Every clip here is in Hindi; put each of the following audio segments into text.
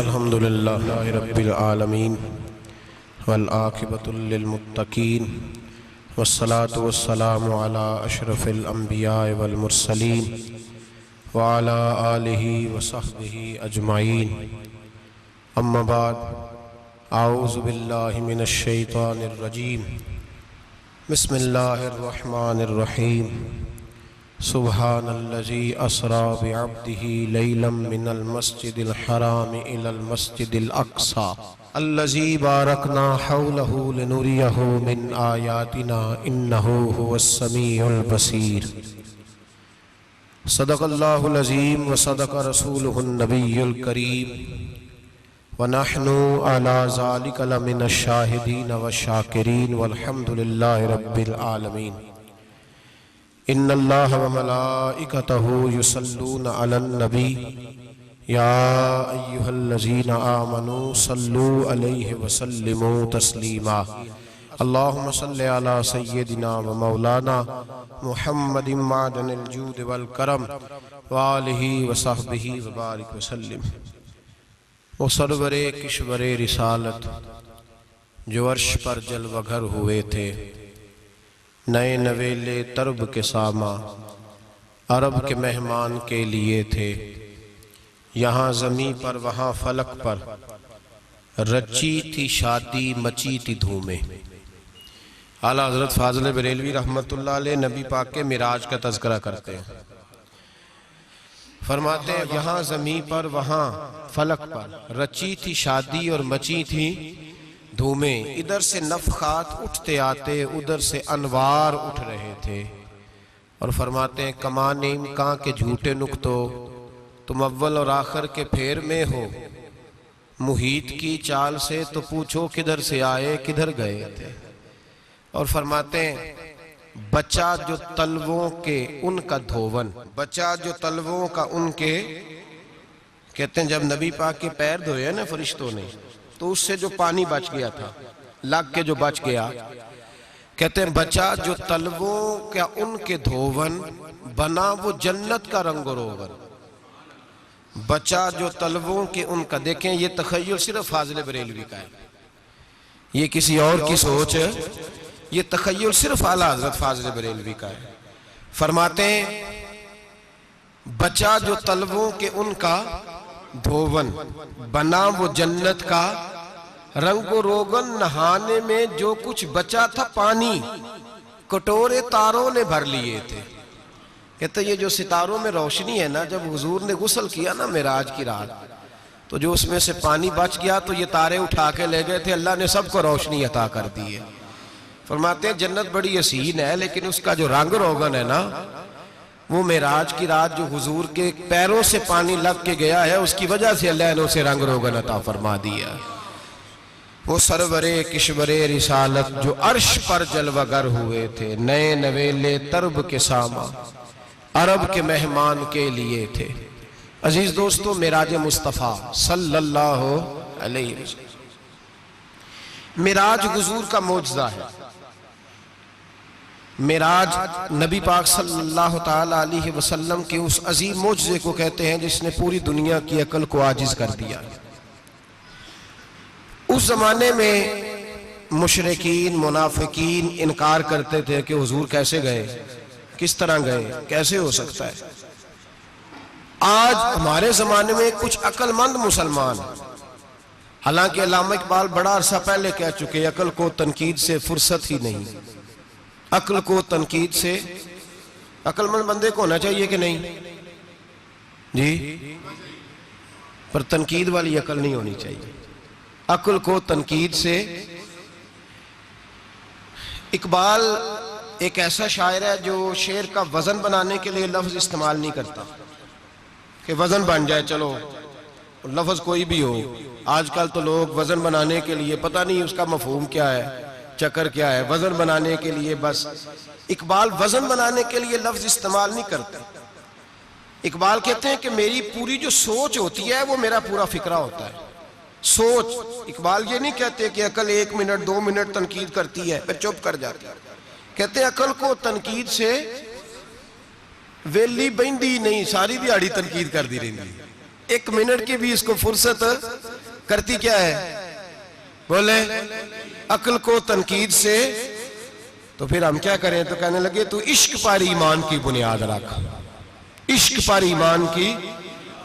अल्हम्दुलिल्लाहि रब्बिल आलमीन वल आक़िबतु लिल मुत्तक़ीन वस्सलातु वस्सलामु अला अशरफिल अंबिया वल मुरसलीन व अला आलिहि व सहबिहि अजमाइन। अम्मा बाद, आऊज़ु बिल्लाहि मिनश शैतानिर रजीम। बिस्मिल्लाहिर रहमानिर रहीम। सुब्हानल्लज़ी अस्रा बिअब्दिही लैलम मिनल मस्जिदिल हराम इलल मस्जिदिल अक़सा अल्लज़ी बारकना हौलहु लिनुरियहु मिन आयातिना इन्नहु हुवस्समीउल बसीर। सदक़ल्लाहुल अज़ीम व सदक़ रसूलुहुन नबियुल करीम व नहनु अला ज़ालिका लमिनश शाहिदीन व शाकिरीन वल्हम्दुलिल्लाहि रब्बिल आलमीन। इन्नल्लाह व मलाइकतहु युसल्लूना अलन नबी या अय्युहल्लज़ीना आमनू सल्लू अलैहि व सल्लिमू तस्लीमा। अल्लाहुम्मा सल्लि अला सय्यिदिना व मौलाना मुहम्मदिन मादनिल जूद वल करम व आलिहि व सहबिहि व बारिक व सल्लिम। वो सरवरे किश्वरे रिसालत जो अर्श पर जलवगर हुए थे, नए नवेले तरब के सामा अरब के मेहमान के लिए थे। यहाँ ज़मीं पर वहाँ फलक पर रची थी शादी मची थी धूमें। आला हज़रत फ़ाज़िल बरेलवी रहमतुल्लाह अलैह नबी पाक के मिराज का तज़किरा करते हैं। फरमाते हैं यहाँ ज़मीं पर वहाँ फलक पर रची थी शादी और मची थी धूमें। इधर से नफ़खात उठते आते, उधर से अनवार उठ रहे थे। और फरमाते हैं कमान इम्कां के झूठे नुक्तो तुम अव्वल और आखिर के फेर में हो। मुहीत की चाल से तो पूछो किधर से आए किधर गए थे। और फरमाते हैं बचा जो तलवों के उनका धोवन, बचा जो तलवों का उनके, कहते हैं जब नबी पाक के पैर धोए ना फरिश्तों ने तो उससे जो पानी बच गया था, लग के जो बच गया, कहते हैं बचा जो तलवों क्या उनके धोवन, बना वो जन्नत का रंग रोगन। बचा जो तलवों के उनका, देखें ये तखय्युल सिर्फ फ़ाज़िल बरेलवी का है, ये किसी और की सोच है। ये तखय्युल सिर्फ आला हज़रत फ़ाज़िल बरेलवी का है। फरमाते हैं बचा जो तलवों के उनका धोवन, बना वो जन्नत का रंगो रोगन। नहाने में जो कुछ बचा था पानी, कटोरे तारों ने भर लिए थे। कहते ये जो सितारों में रोशनी है ना, जब हुजूर ने गुस्ल किया ना मेराज की रात, तो जो उसमें से पानी बच गया तो ये तारे उठा के ले गए थे, अल्लाह ने सबको रोशनी अता कर दी है। फरमाते हैं जन्नत बड़ी हसीन है, लेकिन उसका जो रंग रोगन है ना, वो मेराज की रात जो हुजूर के पैरों से पानी लग के गया है, उसकी वजह से अल्लाह ने उसे रंग रोगन अता फरमा दिया। वो सरवरे किश्वरे रिसालत जो अर्श पर जलवगर हुए थे, नए नवेले तरब के सामा अरब के मेहमान के लिए थे। अजीज दोस्तों, मेराज मुस्तफ़ा सल्लल्लाहु अलैहि वसल्लम, मेराज हुजूर का मौजज़ा है। मेराज नबी पाक सल्लल्लाहु ताला अलैहि वसल्लम के उस अजीम मौजज़े को कहते हैं जिसने पूरी दुनिया की अकल को आजिज़ कर दिया। उस ज़माने में मुशरिकीन मुनाफिकीन इनकार करते थे कि हुजूर कैसे गए, किस तरह गए, कैसे हो सकता है। आज हमारे ज़माने में कुछ अक्लमंद मुसलमान, हालांकि अल्लामा इकबाल बड़ा अरसा पहले कह चुके, अकल को तनकीद से फुर्सत ही नहीं। अक्ल को तनकीद से, अक्लमंद बंदे को होना चाहिए कि नहीं जी, पर तनकीद वाली अकल नहीं होनी चाहिए। अक्ल को तनकीद से। इकबाल एक ऐसा शायर है जो शेर का वजन बनाने के लिए लफ्ज इस्तेमाल नहीं करता कि वजन बन जाए, चलो लफ्ज कोई भी हो। आजकल तो लोग वजन बनाने के लिए पता नहीं उसका मफहूम क्या है, चक्कर क्या है, वजन बनाने के लिए बस। इकबाल वजन बनाने के लिए लफ्ज इस्तेमाल नहीं करते। इकबाल कहते हैं कि मेरी पूरी जो सोच होती है वो मेरा पूरा फिक्रा होता है। सोच, इकबाल ये नहीं कहते कि अकल 1 मिनट 2 मिनट तनकीद करती है फिर चुप कर जाती है। कहते हैं अकल को तनकीद से वेली बहती नहीं, सारी दिहाड़ी तनकीद करती रहती, एक मिनट की भी इसको फुर्सत करती क्या है? बोले अक्ल को तनकीद से। तो फिर हम क्या करें? तो कहने लगे तू इश्क पर ईमान की बुनियाद रख, इश्क पर ईमान की,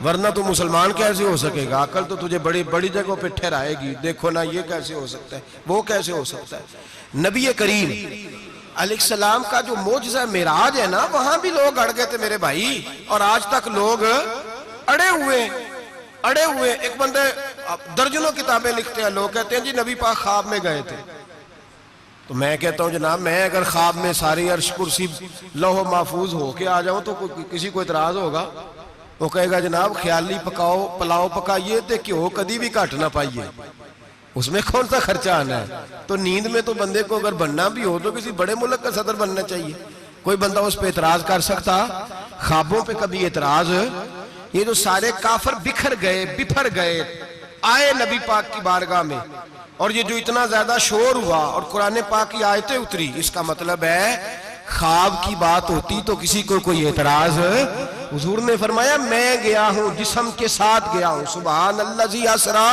वरना तू मुसलमान कैसे हो सकेगा? अकल तो तुझे बड़ी बड़ी जगहों पे ठहराएगी। देखो ना, ये कैसे हो सकता है, वो कैसे हो सकता है। नबी करीम अलैहिस्सलाम का जो मोजज़ा मेराज है ना, वहां भी लोग अड़ गए थे मेरे भाई, और आज तक लोग अड़े हुए। एक बंदे दर्जनों किताबें लिखते हैं, लोग कहते हैं जी नबी पाक ख्वाब में गए थे। तो मैं कहता हूं जनाब, मैं अगर ख्वाब में सारी अर्श कुर्सी लौह महफूज होके आ जाऊं तो किसी को इतराज होगा? वो कहेगा जनाब ख्याली पकाओ, पुलाव पकाइए तो घ्यो कभी भी घट ना पाइए, उसमें कौन सा खर्चा आना है। तो नींद में तो बंदे को अगर बनना भी हो तो किसी बड़े मुल्क का सदर बनना चाहिए। कोई बंदा उस पर एतराज कर सकता? ख्वाबों पे कभी एतराज? ये जो सारे काफर बिखर गए, बिफर गए, आए नबी पाक की बारगाह में, और ये जो इतना ज्यादा शोर हुआ और कुरान पाक की आयतें उतरी, इसका मतलब है ख्वाब की बात होती तो किसी को कोई एतराज? हुजूर ने फरमाया मैं गया हूं, जिस्म के साथ गया हूं, सुभान अल्लाज़ी असरा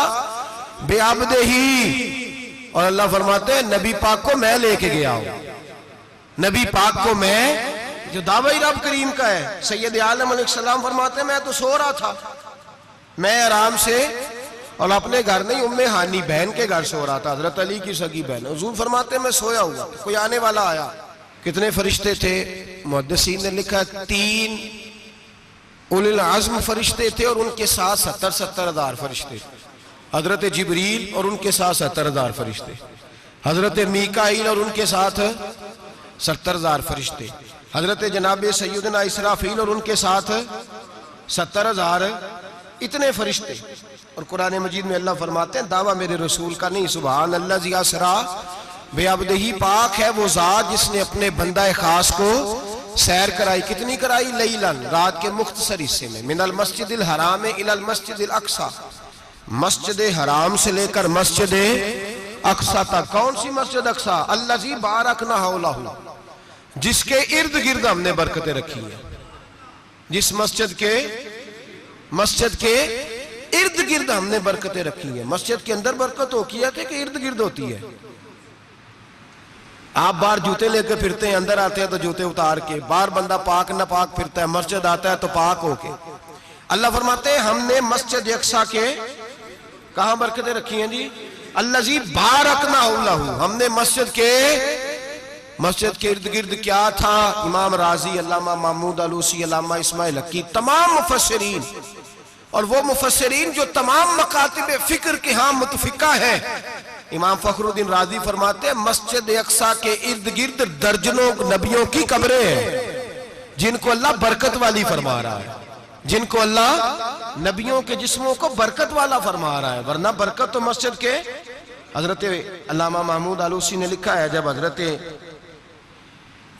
बेअब्दिही। और अल्लाह फरमाते हैं नबी पाक को मैं लेके गया हूं, नबी पाक को मैं, जो दावा रब करीम का है। सैयद आलम अलैहिस्सलाम फरमाते हैं मैं तो सो रहा था, मैं आराम से, और अपने घर नहीं, उम्मे हानी बहन के घर सो रहा था, हजरत अली की सगी बहन। हुजूर फरमाते हैं मैं सोया हुआ, कोई आने वाला आया। कितने फरिश्ते थे? मुहद्दिसीन ने लिखा 3 उलिल अज़्म फरिश्ते थे, और उनके साथ 70 हजार फरिश्ते। हजरत जिब्रील और उनके साथ 70 हजार फरिश्ते, हजरत मीकाईल और उनके साथ 70 हजार फरिश्ते, हजरत जनाब सैयदना इसराफील और उनके साथ 70 हजार, इतने फरिश्ते। और कुरान मजीद में अल्लाह फरमाते हैं दावा मेरे रसूल का नहीं, सुभान अल्लाज़ी असरा बेअब्दिही, पाक है वो जात जिसने अपने बंदा खास को सैर कराई। कितनी कराई? लैलन, रात के मुख्तसर हिस्से में, मिनल मस्जिदिल हराम इलल मस्जिदिल अक्सा, मस्जिद हराम से लेकर मस्जिद अक्सा तक। कौन सी मस्जिद अक्सा? अल्लाज़ी बारकना हौलहू, जिसके इर्द गिर्द हमने बरकतें रखी है। जिस मस्जिद के इर्द गिर्द हमने बरकतें रखी है। मस्जिद के अंदर बरकत होती है कि इर्द गिर्द होती है? आप बाहर जूते लेकर फिरते हैं, अंदर आते हैं तो जूते उतार के, बाहर बंदा पाक न पाक फिरता है, मस्जिद आता है तो पाक होके। अल्लाह फरमाते हैं हमने मस्जिद अक्सा के कहां बरकतें रखी हैं जी? अल्लाज़ी बारकना हौलहू, हमने मस्जिद के इर्द गिर्द क्या था? इमाम राजी, अल्लामा महमूद आलूसी, अल्लामा इस्माइल हक्की, तमाम मुफस्सिरीन, और वो मुफस्सिरीन जो तमाम मकातिब फिक्र के यहाँ मुतफिका है। इमाम फखरुद्दीन राजी फरमाते हैं मस्जिद अक्सा के इर्द गिर्द दर्जनों नबियों की कब्रें हैं जिनको अल्लाह बरकत वाली फरमा रहा है, जिनको अल्लाह नबियों के जिस्मों को बरकत वाला फरमा रहा है। वरना बरकत तो मस्जिद के, हजरत अल्लामा महमूद आलूसी ने लिखा है जब हजरत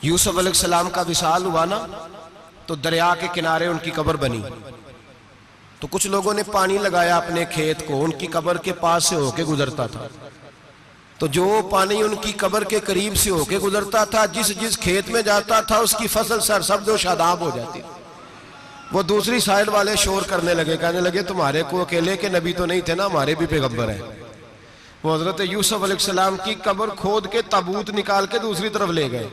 यूसुफ अलैहिस्सलाम का विसाल हुआ ना, तो दरिया के किनारे उनकी कब्र बनी। तो कुछ लोगों ने पानी लगाया अपने खेत को, उनकी कब्र के पास से होके गुजरता था। तो जो पानी उनकी कब्र के करीब से होके गुजरता था, जिस जिस खेत में जाता था उसकी फसल सरसब्ज़ और शादाब हो जाती। वो दूसरी साइड वाले शोर करने लगे, कहने लगे तुम्हारे को अकेले के नबी तो नहीं थे ना, हमारे भी पैगंबर हैं। वो हजरत यूसुफ अलैहिस्सलाम की कब्र खोद के ताबूत निकाल के दूसरी तरफ ले गए।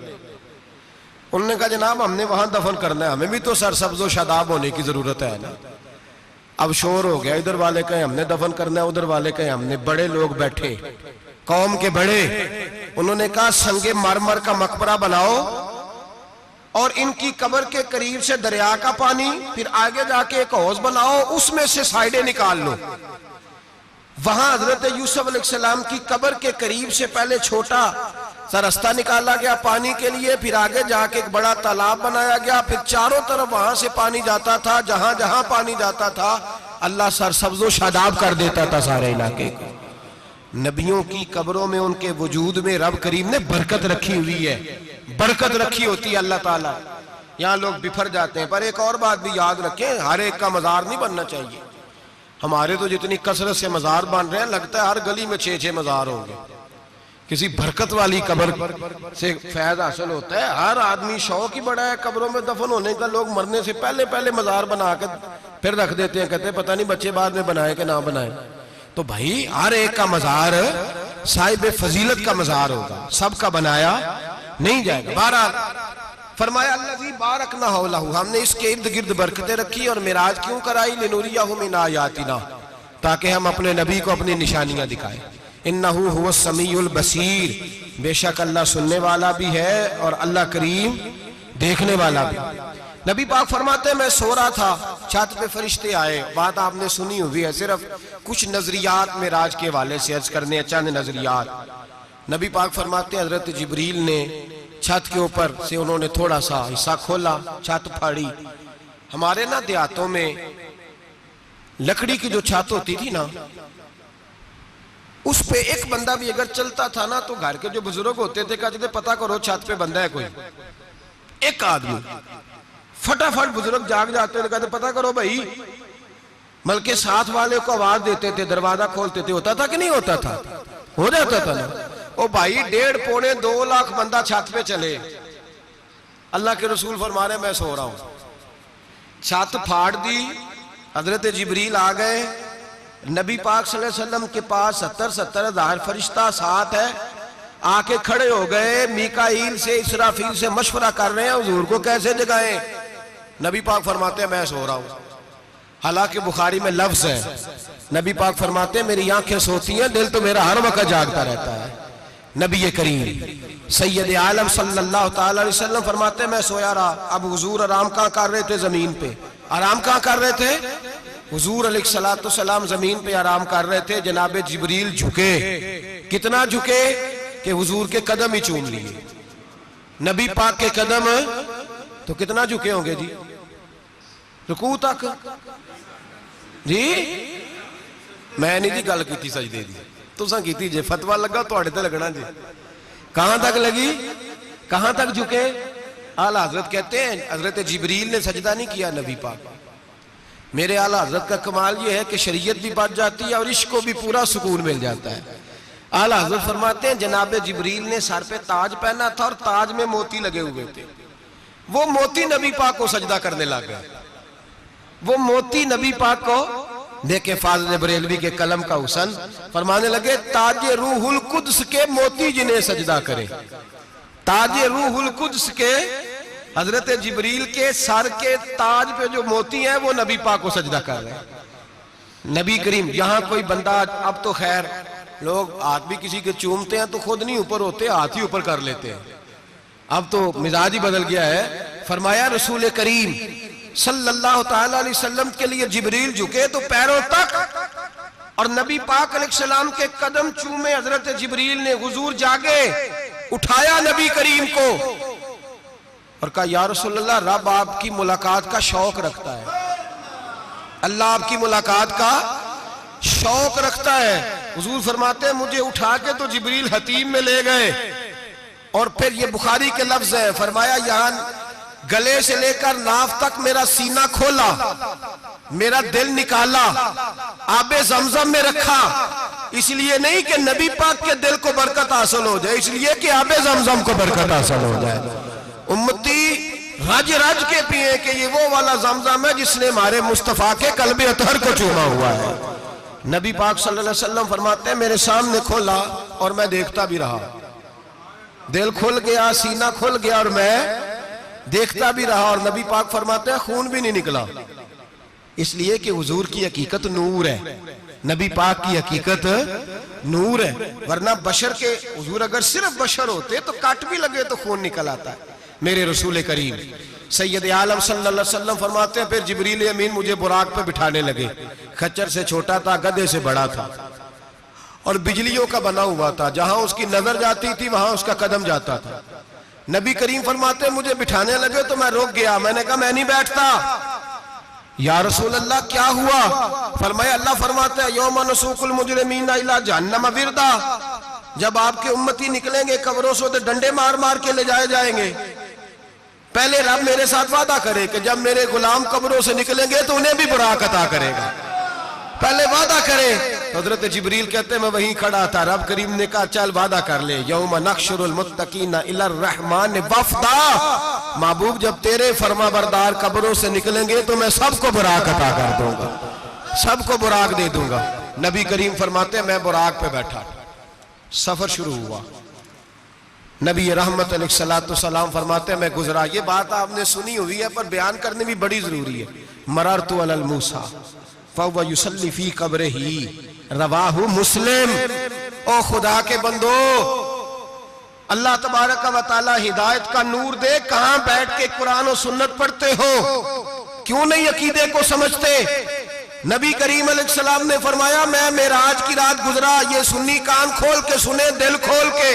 उन्होंने कहा जनाब हमने वहां दफन करना है, हमें भी तो सरसब्ज़ और शादाब होने की जरूरत है ना। अब शोर हो गया, इधर वाले कहे हमने दफन करना है, उधर वाले कहे हमने। बड़े लोग बैठे, कौम के बड़े, उन्होंने कहा संगे मरमर का मकबरा बनाओ और इनकी कब्र के करीब से दरिया का पानी, फिर आगे जाके एक हौज बनाओ, उसमें से साइडें निकाल लो। वहां हजरत यूसुफ अलैहिस्सलाम की कब्र के करीब से पहले छोटा सा रास्ता निकाला गया पानी के लिए, फिर आगे जाके एक बड़ा तालाब बनाया गया, फिर चारों तरफ वहां से पानी जाता था। जहां जहां पानी जाता था अल्लाह सरसब्ज़ो शादाब कर देता था सारे इलाके को। नबियों की कब्रों में, उनके वजूद में रब करीम ने बरकत रखी हुई है, बरकत रखी होती है अल्लाह ताला। यहाँ लोग बिफर जाते हैं। पर एक और बात भी याद रखें, हर एक का मजार नहीं बनना चाहिए। हमारे तो जितनी कसरत से मजार बन रहे हैं, लगता है हर गली में 6-6 मजार होंगे। किसी बरकत वाली कब्र से फैज हासिल होता है। हर आदमी शौक ही बड़ा है कब्रों में दफन होने का। लोग मरने से पहले पहले मजार बना कर फिर रख देते हैं, कहते हैं पता नहीं बच्चे बाद में बनाए कि ना बनाए। तो भाई हर एक का मजार साहिब फजीलत का मजार होगा, सबका बनाया नहीं जाएगा। बहरहाल फरमाया अल्लज़ी बारकना हौलहू, हमने इसके इर्द गिर्द बरकतें रखी और मिराज क्यों कराई, लिनुरियहु मिन आयातिना, ताकि हम अपने नबी को अपनी निशानियां दिखाएं। इन्नहु हुवस समीउल बसीर, बेशक अल्लाह सुनने वाला भी है और अल्लाह करीम देखने वाला भी। नबी पाक फरमाते हैं मैं सो रहा था, छत पे फरिश्ते आए। बात आपने सुनी हुई है, सिर्फ कुछ नजरियात मिराज के हवाले से अर्ज करने, चंद नजरियात। नबी पाक फरमाते हैं हजरत जिब्रील ने छत के ऊपर से उन्होंने थोड़ा सा हिस्सा खोला, छत फाड़ी। हमारे ना देहातों में लकड़ी की जो छत होती थी ना, उस पे एक बंदा भी अगर चलता था ना तो घर के जो बुजुर्ग होते थे कहते थे पता करो छत पे बंदा है कोई। एक आदमी फटाफट बुजुर्ग जाग जाते थे, कहते पता करो भाई। बल्कि साथ वाले को आवाज देते थे, दरवाजा खोलते थे। होता था कि नहीं होता था? हो जाता था ना। ओ भाई 1.5-2 लाख बंदा छत पे चले, अल्लाह के रसूल फरमा रहे मैं सो रहा हूं। छत फाड़ दी, हजरत जिब्रील आ गए। नबी पाक सल्लल्लाहु अलैहि वसल्लम के पास 70-70 हज़ार फरिश्ता साथ है, आके खड़े हो गए। मीकाईल से इसराफील से मशवरा कर रहे हैं हुजूर को कैसे जगाएं। नबी पाक फरमाते हैं मैं सो रहा हूं। हालांकि बुखारी में लफ्ज है, नबी पाक फरमाते हैं मेरी आंखें सोती हैं, दिल तो मेरा हर वक्त जागता रहता है। नबी करीम सैयद आलम सल्लल्लाहु ताला अलैहि वसल्लम फरमाते हैं मैं सोया रहा। अब हुजूर आराम कहाँ कर रहे थे? जमीन पे। आराम कहाँ कर रहे थे? हुजूर अलैहिस्सलातु सलाम जमीन पे आराम कर रहे थे। जनाब जिब्रील झुके, कितना झुके कि हुजूर के कदम ही चूम लिए। नबी पाक के कदम तो कितना झुके होंगे जी? रुकू तक जी। मैं नहीं जी गल की सजदे दी, तुसां कीती जे। फतवा लगा तुहाडे ते लगना जी। कहां तक लगी, कहां तक झुके? आला हजरत कहते हैं हजरत जिब्रील ने सजदा नहीं किया नबी पाक। मेरे आला हजरत का कमाल ये है कि शरीयत भी बच जाती है और इश्क को भी पूरा सुकून मिल जाता है। आला हजरत फरमाते हैं जनाब जिब्रील ने सर पे ताज पहना था और ताज में मोती लगे हुए थे। वो मोती नबी पाक को सजदा करने लग गए। वो मोती नबी पाक को देखे। फाज़िल बरेलवी के कलम का हुसन फरमाने लगे ताजे रूहुल कुद्स के मोती जिन्हें सजदा करे। ताजे रूहुल कुद्स के हजरत जिब्रील के सर के ताज पे जो मोती हैं वो नबी पाक को सजदा कर रहे हैं। नबी करीम यहाँ कोई बंदा, अब तो खैर लोग हाथ भी किसी के चूमते हैं तो खुद नहीं ऊपर होते, हाथ ही ऊपर कर लेते हैं। अब तो मिजाज ही बदल गया है। फरमाया रसूल करीम सल्लल्लाहु ताला अलैहि वसल्लम के लिए जिब्रील झुके तो पैरों तक, और नबी पाक अलैहिस्सलाम के कदम चूमे। हजरत जिब्रील ने हुजूर जागे, उठाया नबी करीम को और कहा या रसूलल्लाह, रब आपकी मुलाकात का शौक रखता है, अल्लाह आपकी मुलाकात का शौक रखता है। हुजूर फरमाते हैं मुझे उठा के तो जिब्रील हतीम में ले गए और फिर ये बुखारी के लफ्ज है, फरमाया यहाँ गले से लेकर नाफ तक मेरा सीना खोला, मेरा दिल निकाला, आबे जमजम में रखा। इसलिए नहीं कि नबी पाक के दिल को बरकत हासिल हो जाए, इसलिए कि आबे जमजम को बरकत हासिल हो जाए। उम्मती रज रज के पिए कि ये वो वाला जमजम है जिसने हमारे मुस्तफा के कल्बे अतहर को चूमा हुआ है। नबी पाक सल्लल्लाहु अलैहि वसल्लम फरमाते हैं मेरे सामने खोला और मैं देखता भी रहा। दिल खुल गया, सीना खुल गया और मैं देखता भी रहा। और नबी पाक फरमाते हैं खून भी नहीं निकला, इसलिए कि हुजूर की हकीकत नूर है, नबी पाक की हकीकत नूर है। वरना बशर के हुजूर अगर सिर्फ बशर होते तो काट भी लगे तो खून निकल आता है। मेरे रसूल करीम सैयद आलम सल्लल्लाहु अलैहि वसल्लम फरमाते हैं फिर जिब्रील अमीन मुझे बुराक पे बिठाने लगे। खच्चर से छोटा था, गधे से बड़ा था और बिजलियों का बना हुआ था। जहां उसकी नजर जाती थी वहां उसका कदम जाता था। नबी करीम फरमाते मुझे बिठाने लगे तो मैं रुक गया। मैंने कहा मैं नहीं बैठता। या रसूल अल्लाह क्या हुआ? फरमाया अल्लाह फरमाता है यौम नसूकुल मुजरिमीना इला जहन्नम विरदा, जब आपके उम्मती निकलेंगे कब्रों से तो डंडे मार मार के ले जाए जाएंगे। पहले रब मेरे साथ वादा करे कि जब मेरे गुलाम कब्रों से निकलेंगे तो उन्हें भी बुराक अता करेगा। पहले वादा करे तो हजरत जिब्रील कहते हैं मैं वहीं खड़ा था, रब करीम ने कहा चल वादा कर ले, यौम नहशुरुल मुत्तकीना इलर रहमान वफ़दा, महबूब जब तेरे फरमा बरदार कब्रों से निकलेंगे तो मैं सबको बुराक अता कर दूंगा, सबको बुराक दे दूंगा। नबी करीम फरमाते मैं बुराक पे बैठा, सफर शुरू हुआ। नबी रहमत अलैहिस्सलाम फरमाते मैं गुजरा। ये बात आपने सुनी हुई है पर बयान करनी भी बड़ी जरूरी है। मररतु अलल मूसा फहुव युसल्ली फी कब्रिही, रवाहु मुस्लिम। ओ खुदा के बंदो, अल्लाह तबारक व तआला हिदायत का नूर दे, कहां बैठ के कुरान और सुन्नत पढ़ते हो, क्यों नहीं अकीदे को समझते। नबी करीम अलैहिस्सलाम ने फरमाया मैं मेराज की रात गुजरा, ये सुन्नी कान खोल के सुने, दिल खोल के,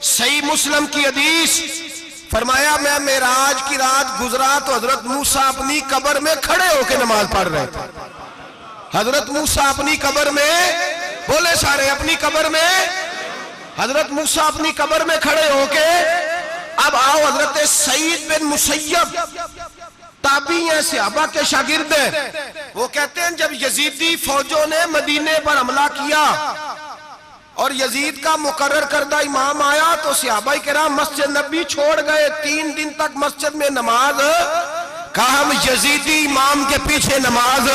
सही मुस्लिम की हदीस। फरमाया मैं मेराज की रात गुजरा तो हजरत मूसा अपनी कब्र में खड़े होकर नमाज पढ़ रहे थे। हजरत मूसा अपनी कब्र में, बोले सारे, अपनी कब्र में, हजरत मूसा अपनी कब्र में खड़े होके। अब आओ, हजरत सईद बिन मुसय्यब ताबी हैं, सहाबा के शागिर्द हैं, वो कहते हैं जब यजीदी फौजों ने मदीने पर हमला किया और यजीद का मुकर्रर करदा इमाम आया तो सहाबाए किराम मस्जिद नबी छोड़ गए। 3 दिन तक मस्जिद में नमाज, कहा हम यजीदी इमाम के पीछे नमाज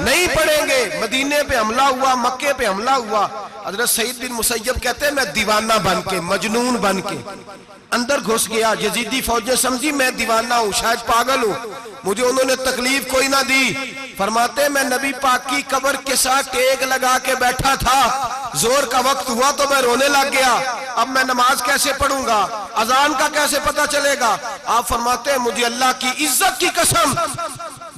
नहीं पढ़ेंगे। मदीने पे हमला हुआ, मक्के पे हमला हुआ। हजरत सईद बिन मुसय्यब कहते हैं मैं दीवाना बन के, मजनून बन के अंदर घुस गया। यजीदी फौजें समझी मैं दीवाना हूं, शायद पागल हूं, मुझे उन्होंने तकलीफ कोई ना दी। फरमाते मैं नबी पाक की कब्र के साथ टेक लगा के बैठा था, जोर का वक्त हुआ तो मैं रोने लग गया। अब मैं नमाज कैसे पढ़ूंगा, अजान का कैसे पता चलेगा। आप फरमाते हैं मुझे अल्लाह की इज्जत की कसम,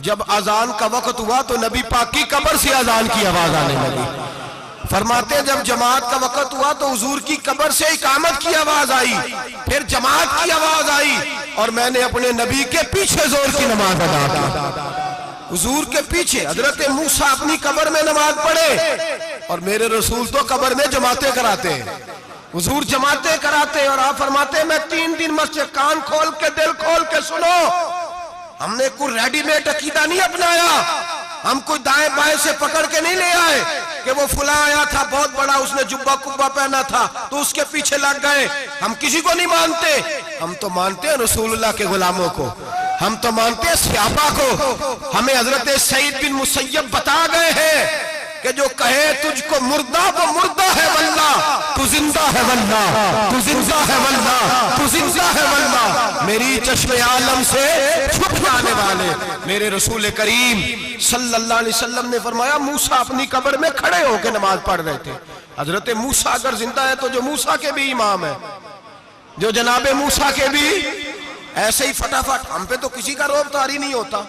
जब अजान का वक्त हुआ तो नबी पाक की कब्र से अजान की आवाज आने लगी। फरमाते हैं जब जमात का वक्त हुआ तो हुजूर की कब्र से इकामत की आवाज आई, फिर जमात की आवाज आई और मैंने अपने नबी के पीछे जोर की नमाज अदा की। हुजूर के पीछे हजरत मूसा अपनी कब्र में नमाज पढ़े और मेरे रसूल तो कब्र में जमातें कराते हैं, हुजूर जमातें कराते। और आप फरमाते मैं 3 दिन मस्जिद, कान खोल के, दिल खोल के सुनो, हमने कोई रेडीमेड अकीदा नहीं अपनाया, हम कोई दाएं बाएं से पकड़ के नहीं ले आए कि वो फुला आया था बहुत बड़ा, उसने जुब्बा कुब्बा पहना था तो उसके पीछे लग गए। हम किसी को नहीं मानते, हम तो मानते हैं रसूलुल्लाह के गुलामों को, हम तो मानते हैं सहाबा को। हमें हजरत सईद बिन मुसय्यब बता गए हैं कि जो कहे तुझको मुर्दा वो मुर्दा है वल्लाह, तू जिंदा है वल्लाह, तू जिंदा है वल्लाह, तू जिंदा है वल्लाह। मेरी चश्मे आलम से छुप जाने वाले मेरे रसूल करीम सल्लल्लाहु अलैहि वसल्लम ने फरमाया मूसा अपनी कब्र में खड़े होकर नमाज पढ़ रहे थे। हजरत मूसा अगर जिंदा है तो जो मूसा के भी इमाम है, जो जनाबे मूसा के भी ऐसे ही फटाफट, हम पे तो किसी का रोब तारी नहीं होता।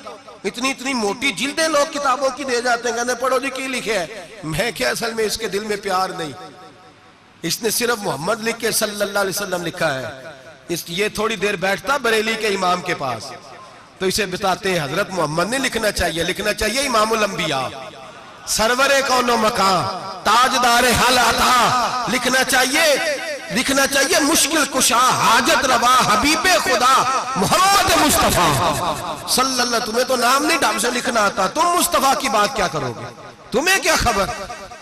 इतनी इतनी मोटी जिल्दें लोग किताबों की दे जाते हैं, कहते पढ़ो जी की लिखे है। मैं क्या, असल में इसके दिल में प्यार नहीं, इसने सिर्फ मोहम्मद लिख के सल्लल्लाहु अलैहि वसल्लम लिखा है। ये थोड़ी देर बैठता बरेली के इमाम के पास तो इसे बताते हैं हजरत मोहम्मद ने लिखना चाहिए, लिखना चाहिए इमामुल अंबिया, सरवरे कौनो मकान, ताजदार हल अता, लिखना चाहिए, लिखना चाहिए मुश्किल कुशा, हाजत रवा, हबीबे खुदा मोहम्मद मुस्तफा सल्लल्लाहु। तुम्हें तो नाम नहीं ढंग से लिखना आता, तुम मुस्तफा की बात क्या करोगे, तुम्हें क्या खबर।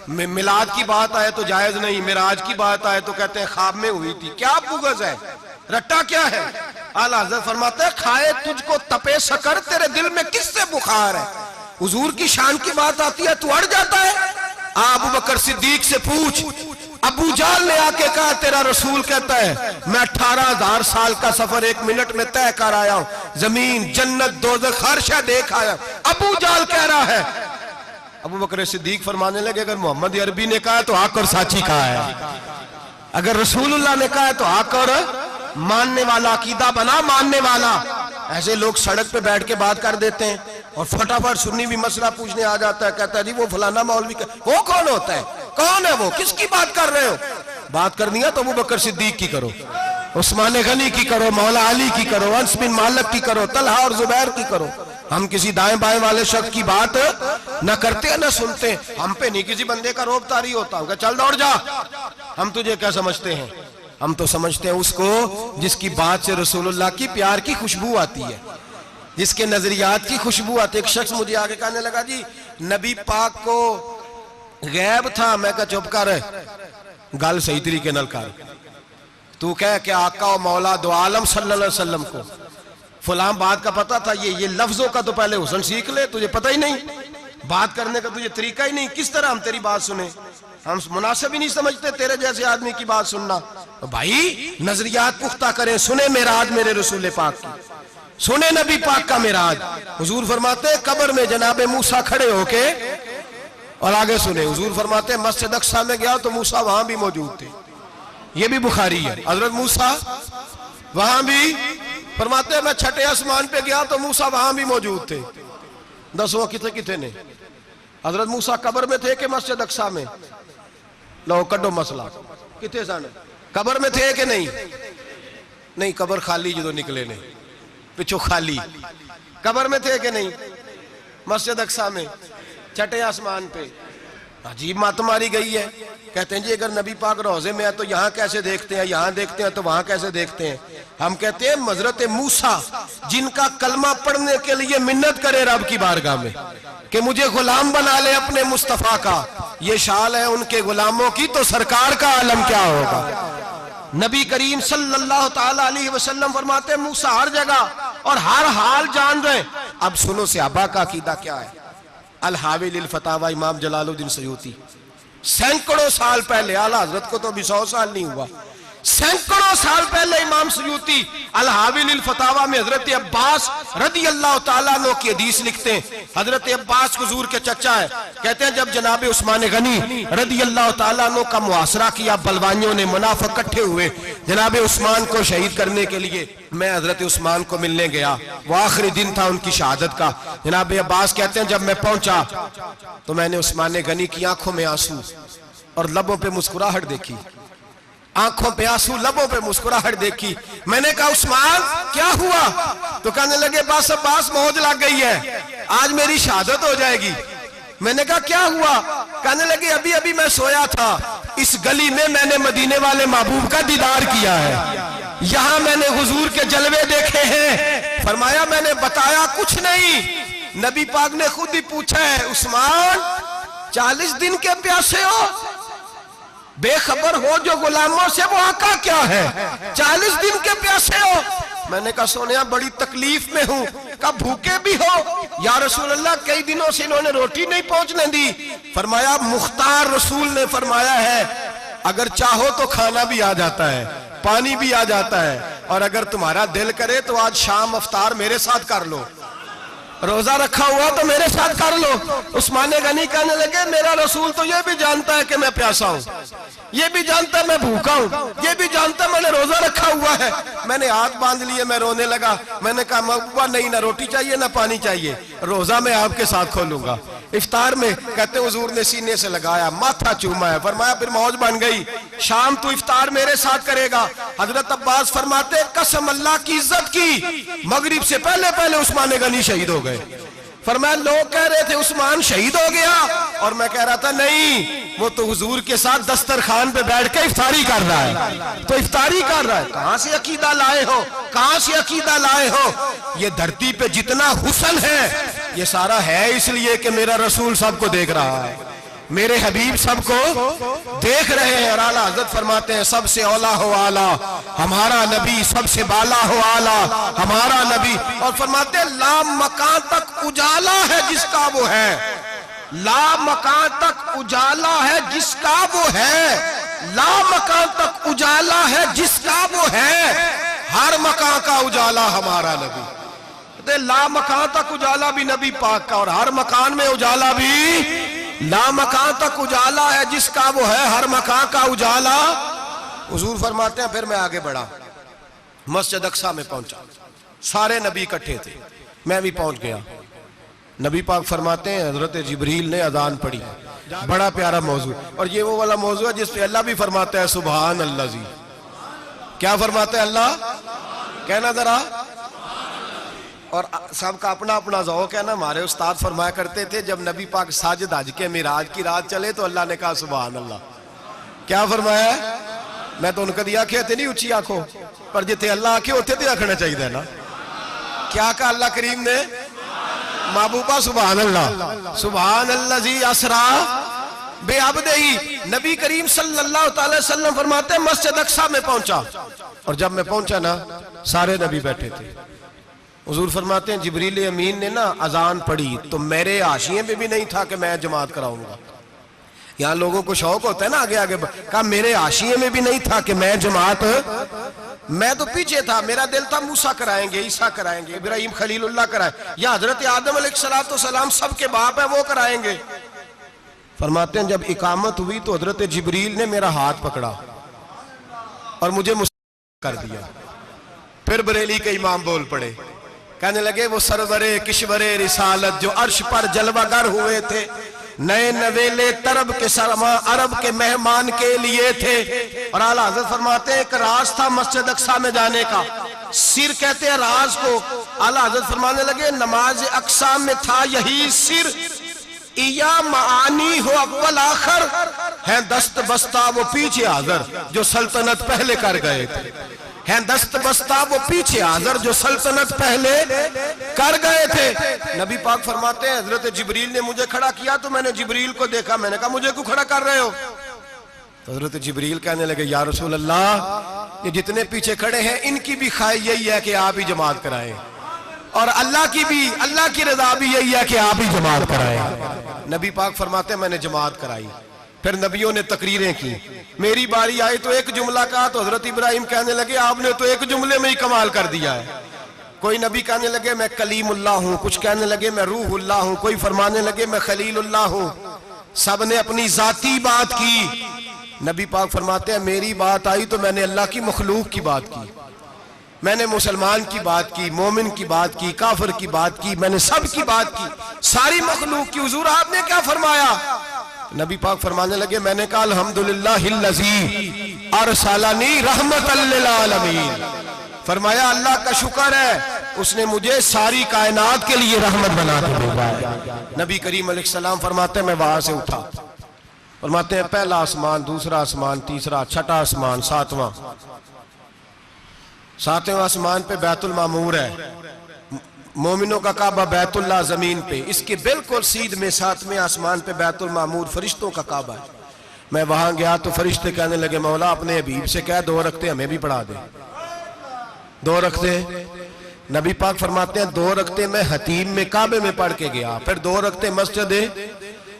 मिलाद की बात आए तो जायज नहीं, मिराज की बात आए तो कहते हैं ख्वाब में हुई थी। क्या बुगज है, रट्टा क्या है। आला हज़रत फरमाते हैं खाए तुझको तपे सकर, तेरे दिल में किससे बुखार है। हुजूर की शान की बात आती है तू अड़ जाता है। अबू बकर सिद्दीक से पूछ, अबू जाल ने आके कहा तेरा रसूल कहता है मैं 18,000 साल का सफर 1 मिनट में तय कर आया हूं, जमीन जन्नत दोज़ख हर शय देख आया। अबू जाल कह रहा है। अबू बकर सिद्दीक फरमाने लगे अगर मोहम्मद अरबी ने कहा तो आकर साची कहा है, अगर रसूलुल्लाह ने कहा तो आकर मानने वाला, अकीदा बना मानने वाला। ऐसे लोग सड़क पे बैठ के बात कर देते हैं और फटाफट सुन्नी भी मसला पूछने आ जाता है, कहता है जी वो फलाना मौलवी, वो कौन होता है, कौन है वो, किसकी बात कर रहे हो। बात करनी है तो अबू बकर सिद्दीक की करो, उस्मान गनी की करो, मौला अली की करो, अंस बिन मालिक की करो, तलहा और जुबैर की करो। हम किसी दाएं बाएं वाले शख्स की बात न करते न सुनते। हम पे नहीं किसी बंदे का रोब तारी होता, चल दौड़ जा, हम तुझे क्या समझते हैं। हम तो समझते हैं उसको जिसकी बात से रसूलुल्लाह की प्यार की खुशबू आती है, जिसके नजरियात की खुशबू आती है। एक शख्स मुझे आगे कहने लगा जी नबी पाक को गैब था। मैं कहा चुप कर, गल सही तरीके नाल कर। तू कह के आका और मौला दो आलम सल्लल्लाहु अलैहि वसल्लम को फलां बात का पता था, ये लफ्जों का तो पहले हुसन सीख ले, तुझे पता ही नहीं, बात करने का तुझे तरीका ही नहीं, किस तरह हम तेरी बात सुने? हम मुनासिब ही नहीं समझते तेरे जैसे आदमी की बात सुनना। तो भाई नजरियात पुख्ता करें, सुने मेराज मेरे रसूल पाक की, सुने नबी पाक का मेराज। हुजूर फरमाते कब्र में जनाबे मूसा खड़े होके, और आगे सुने हुजूर फरमाते मस्जिद अक्सा में गया तो मूसा वहां भी मौजूद थे, ये भी बुखारी है। हजरत मूसा वहां भी, फरमाते मैं छठे आसमान पे गया तो मूसा वहां भी मौजूद थे। दसों किथे किथे ने? हजरत मूसा कब्र में थे कि मस्जिद अक्सा में? लो कड्डो मसला, किथे सन? कब्र में थे कि नहीं? नहीं, कब्र खाली जो निकले ने पिछो खाली। कब्र में थे कि नहीं? मस्जिद अक्सा में, छठे आसमान पे। अजीब मात मारी गई है। कहते हैं जी अगर नबी पाक रोजे में है तो यहाँ कैसे देखते हैं, यहाँ देखते हैं तो वहां कैसे देखते हैं? हम कहते हैं हजरत मूसा जिनका कलमा पढ़ने के लिए मिन्नत करे रब की बारगाह में कि मुझे गुलाम बना ले अपने मुस्तफा का, ये शाल है उनके गुलामों की, तो सरकार का आलम क्या होगा? नबी करीम सल्लल्लाहु ताला अलैहि वसल्लम फरमाते मूसा हर जगह और हर हाल जान रहे। अब सुनो सहाबा का अकीदा क्या है। अल हावी लिल फतावा इमाम जलालुद्दीन सयूती, सैकड़ों साल पहले, आला हजरत को तो अभी 100 साल नहीं हुआ, सैकड़ों साल पहले इमाम सयूती अल हावी लिल फतावा में हजरत अब्बास रदी अल्लाह ताला अन्हु की हदीस लिखते हैं। हजरत अब्बास हुजूर के चचा है। कहते हैं जब जनाब उस्मान गनी रदी अल्लाह ताला अन्हु का मुआसरा किया, बलवानियों ने मुनाफिक इकट्ठे हुए जनाब उस्मान को शहीद करने के लिए, मैं हजरत उस्मान को मिलने गया, वो आखिरी दिन था उनकी शहादत का। जनाब अब्बास कहते हैं जब मैं पहुंचा तो मैंने उस्मान गनी की आंखों में आंसू और लबों पे मुस्कुराहट देखी, आंखों पे आंसू लबों पे मुस्कुराहट देखी। मैंने कहा उस्मान क्या हुआ? तो कहने लगे बस अब्बास मौज लग गई है, आज मेरी शहादत हो जाएगी। मैंने कहा क्या हुआ? कहने लगे अभी अभी मैं सोया था, इस गली में मैंने मदीने वाले महबूब का दीदार किया है, यहाँ मैंने हुजूर के जलवे देखे हैं। फरमाया मैंने बताया कुछ नहीं, नबी पाक ने खुद ही पूछा है उस्मान 40 दिन के प्यासे हो, बेखबर हो जो गुलामों से, वो आका क्या है? 40 दिन के प्यासे हो। मैंने कहा सोनिया बड़ी तकलीफ में हूँ। कहा भूखे भी हो? या रसूल अल्लाह कई दिनों से इन्होंने रोटी नहीं पहुंचने दी। फरमाया मुख्तार रसूल ने फरमाया है अगर चाहो तो खाना भी आ जाता है, पानी भी आ जाता है, और अगर तुम्हारा दिल करे तो आज शाम अफ्तार मेरे साथ कर लो, रोजा रखा हुआ तो मेरे साथ कर लो। उस्मान गनी कहने लगे मेरा रसूल तो ये भी जानता है कि मैं प्यासा हूँ, ये भी जानता है मैं भूखा हूँ, ये भी जानता है मैंने रोजा रखा हुआ है। मैंने हाथ बांध लिए, मैं रोने लगा। मैंने कहा महबूबा नहीं, ना रोटी चाहिए ना पानी चाहिए, रोजा मैं आपके साथ खोलूंगा। इफ्तार में कहते हुजूर ने सीने से लगाया, माथा चूमा है, फरमाया फिर मौज बन गई, शाम तू इफ्तार मेरे साथ करेगा। हजरत अब्बास फरमाते कसम अल्लाह की इज्जत की, मगरिब से पहले पहले उस्मान गनी शहीद हो गए। फरमाया लोग कह रहे थे उस्मान शहीद हो गया, और मैं कह रहा था नहीं, वो तो हुजूर के साथ दस्तरखान पे बैठ के इफ्तारी कर रहा है, तो इफ्तारी कर रहा है। कहां से अकीदा लाए हो, कहां से अकीदा लाए हो? ये धरती पे जितना हुस्न है ये सारा है इसलिए कि मेरा रसूल सबको देख रहा है, मेरे हबीब सबको देख रहे हैं। और आला हजरत फरमाते हैं सबसे औला हो आला हमारा नबी, सबसे बाला हो आला हमारा नबी। और फरमाते हैं ला मकान तक उजाला है जिसका वो है, ला मकान तक उजाला है जिसका वो है, ला मकान तक उजाला है जिसका वो है, हर मकान का उजाला हमारा नबी। ला मकान तक उजाला भी नबी पाक का, और हर मकान में उजाला भी ला मकान तक उजाला है जिसका वो है, हर मकान का उजाला। हुजूर फरमाते हैं फिर मैं आगे बढ़ा, मस्जिद अक्सा में पहुंचा, सारे नबी इकट्ठे थे, मैं भी पहुंच गया। नबी पाक फरमाते हैं हजरत जिब्रील ने अजान पढ़ी, बड़ा प्यारा मौजू, और ये वो वाला मौजू है जिस पे अल्लाह भी फरमाता है सुभान अल्लाह जी। क्या फरमाते हैं अल्लाह? कहना जरा। और सबका अपना अपना ज़ौक़ है ना। हमारे उस्ताद फरमाया करते थे जब नबी पाक साजिद हज के मिराज की रात चले तो अल्लाह ने कहा सुभान अल्लाह। क्या फरमाया? मैं तो उनका दिया आखे नहीं उच्ची आखो, पर जिथे अल्लाह आखे उथे तो आखना चाहिए ना। क्या कहा अल्लाह करीम ने? महबूबा सुभान अल्लाह, सुभान अल्लाह जी असरा बेअब्दे ही। नबी करीम सल्लल्लाहु अलैहि वसल्लम फरमाते हैं मस्जिद अक्सा में पहुंचा, और जब मैं पहुंचा ना सारे नबी बैठे थे। हुजूर फरमाते हैं जिब्रील अमीन ने ना अजान पढ़ी तो मेरे हाशिए में भी नहीं था कि मैं जमात कराऊंगा। यहाँ लोगों को शौक होता है ना आगे आगे, कहा मेरे हाशिए में भी नहीं था कि मैं जमात, मैं तो पीछे था, मेरा दिल था मूसा कराएंगे, ईसा कराएंगे, इब्राहिम खलीलुल्लाह कराए, या हजरत आदम अलैहिस्सलाम सबके बाप है वो कराएंगे। फरमाते हैं जब इकामत हुई तो हजरत जिब्रील ने मेरा हाथ पकड़ा और मुझे कर दिया। फिर बरेली के इमाम बोल पड़े, कहने लगे वो सरवरे किशवरे रिसालत जो अर्श पर जलवागर हुए थे, नए नवेले तरब के सरमा अरब के मेहमान के लिए थे। और आला हज़रत फरमाते हैं एक राज था मस्जिद अक्सा में जाने का, सिर कहते हैं राज को। आला हज़रत फरमाने लगे नमाज अक्सा में था यही सिर, इया मानी हो अव्वल आखिर है दस्त बस्ता वो पीछे हाज़िर जो सल्तनत पहले कर गए थे, है दस्त बस्ता वो पीछे हाज़िर जो सल्तनत पहले कर गए थे। नबी पाक फरमाते हैं हजरत जिब्रील ने मुझे खड़ा किया तो मैंने जिब्रील को देखा, मैंने कहा मुझे क्यों खड़ा कर रहे हो? तो हजरत जिब्रील कहने लगे या रसूल अल्लाह ये जितने पीछे खड़े हैं इनकी भी ख्वाहिश यही है कि आप ही जमात कराएं, और अल्लाह की भी, अल्लाह की रजा भी यही है कि आप ही जमात कराएं। नबी पाक फरमाते हैं मैंने जमात कराई। फिर नबियों ने तकरीरें की, मेरी बारी आई तो एक जुमला कहा तो हजरत इब्राहिम कहने लगे आपने तो एक जुमले में ही कमाल कर दिया है। कोई नबी कहने लगे मैं कलीमुल्लाह हूं, कुछ कहने लगे मैं रूहुल्लाह हूं, कोई फरमाने लगे मैं खलीलुल्लाह हूं। सब ने अपनी जाती बात की। नबी पाक फरमाते हैं मेरी बात आई तो मैंने अल्लाह की मखलूक की बात की, मैंने मुसलमान की बात की, मोमिन की बात की, काफिर की बात की, मैंने सब की बात की, सारी मखलूक की। हुजूर आपने क्या फरमाया? नबी पाक फरमाने लगे मैंने कहा अल्हम्दुलिल्लाहिल्लज़ी अरसलनी रहमतल लिल आलमीन, फरमाया अल्लाह का शुक्र है उसने मुझे सारी कायनात के लिए रहमत बना के भेजा है। नबी करीम अलैहिस्सलाम फरमाते हैं मैं वहां से उठा, फरमाते हैं पहला आसमान, दूसरा आसमान, तीसरा, छठा आसमान, सातवां आसमान पे बैतुल मामूर है, मोमिनों का काबा बैतुल्लाह जमीन पे, इसके बिल्कुल सीध में सातवें आसमान पे बैतुल मामूर फरिश्तों का काबा है। मैं वहां गया तो फरिश्ते कहने लगे मौला अपने हबीब से कह 2 रखते हमें भी पढ़ा दे। 2 रखते नबी पाक फरमाते हैं 2 रखते मैं हतीम में काबे में पढ़ के गया, फिर 2 रखते मस्जिद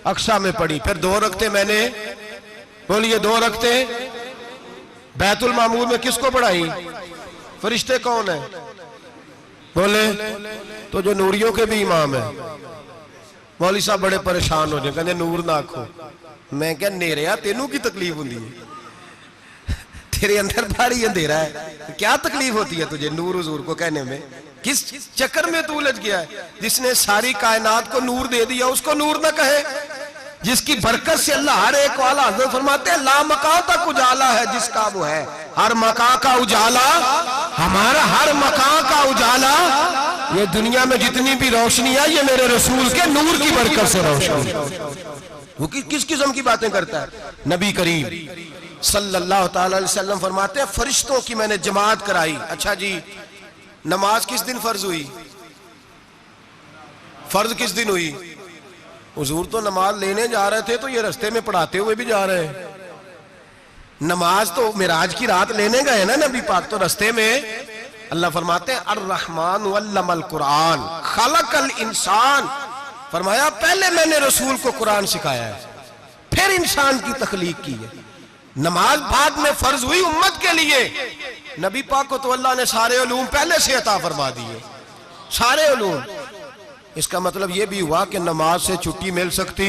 अक्सा में पढ़ी, फिर 2 रखते मैंने, बोलिए 2 रखते बैतुल मामूर में किसको पढ़ाई? फरिश्ते कौन है? बोले तो जो नूरियों के भी इमाम है। मौली साहब बड़े परेशान हो जाए, कहते नूर ना आखो। मैं क्या नेरिया तेनू की तकलीफ होती है? तेरे अंदर भारी अंधेरा है, क्या तकलीफ होती है तुझे नूर हुजूर को कहने में? किस चक्कर में तू उलझ गया है? जिसने सारी कायनात को नूर दे दिया उसको नूर ना कहे? जिसकी बरकत से अल्लाह हर एक वाला, हज़रत फरमाते हैं ला मकां तक उजाला है जिसका वो है, हर मकां का उजाला हमारा, हर मकां का उजाला, ये दुनिया में जितनी भी रोशनी है ये मेरे रसूल के नूर की बरकत से रोशनी। वो किस किस्म की बातें करता है? नबी करीम सल्लल्लाहु अलैहि वसल्लम फरमाते हैं फरिश्तों की मैंने जमात कराई। अच्छा जी नमाज किस दिन फर्ज हुई? फर्ज किस दिन हुई? हुजूर तो नमाज लेने जा रहे थे तो ये रास्ते में पढ़ाते हुए भी जा रहे हैं। नमाज तो मिराज की रात लेने गए ना नबी पाक, तो रास्ते में अल्लाह फरमाते हैं अर्रहमान अल्लमल कुरान खलकल इंसान, फरमाया पहले मैंने रसूल को कुरान सिखाया है फिर इंसान की तख्लीक की है। नमाज बाद में फर्ज हुई उम्मत के लिए, नबी पाक को तो अल्लाह ने सारे उलूम पहले से अता फरमा दिए, सारे उलूम। इसका मतलब यह भी हुआ कि नमाज से छुट्टी मिल सकती,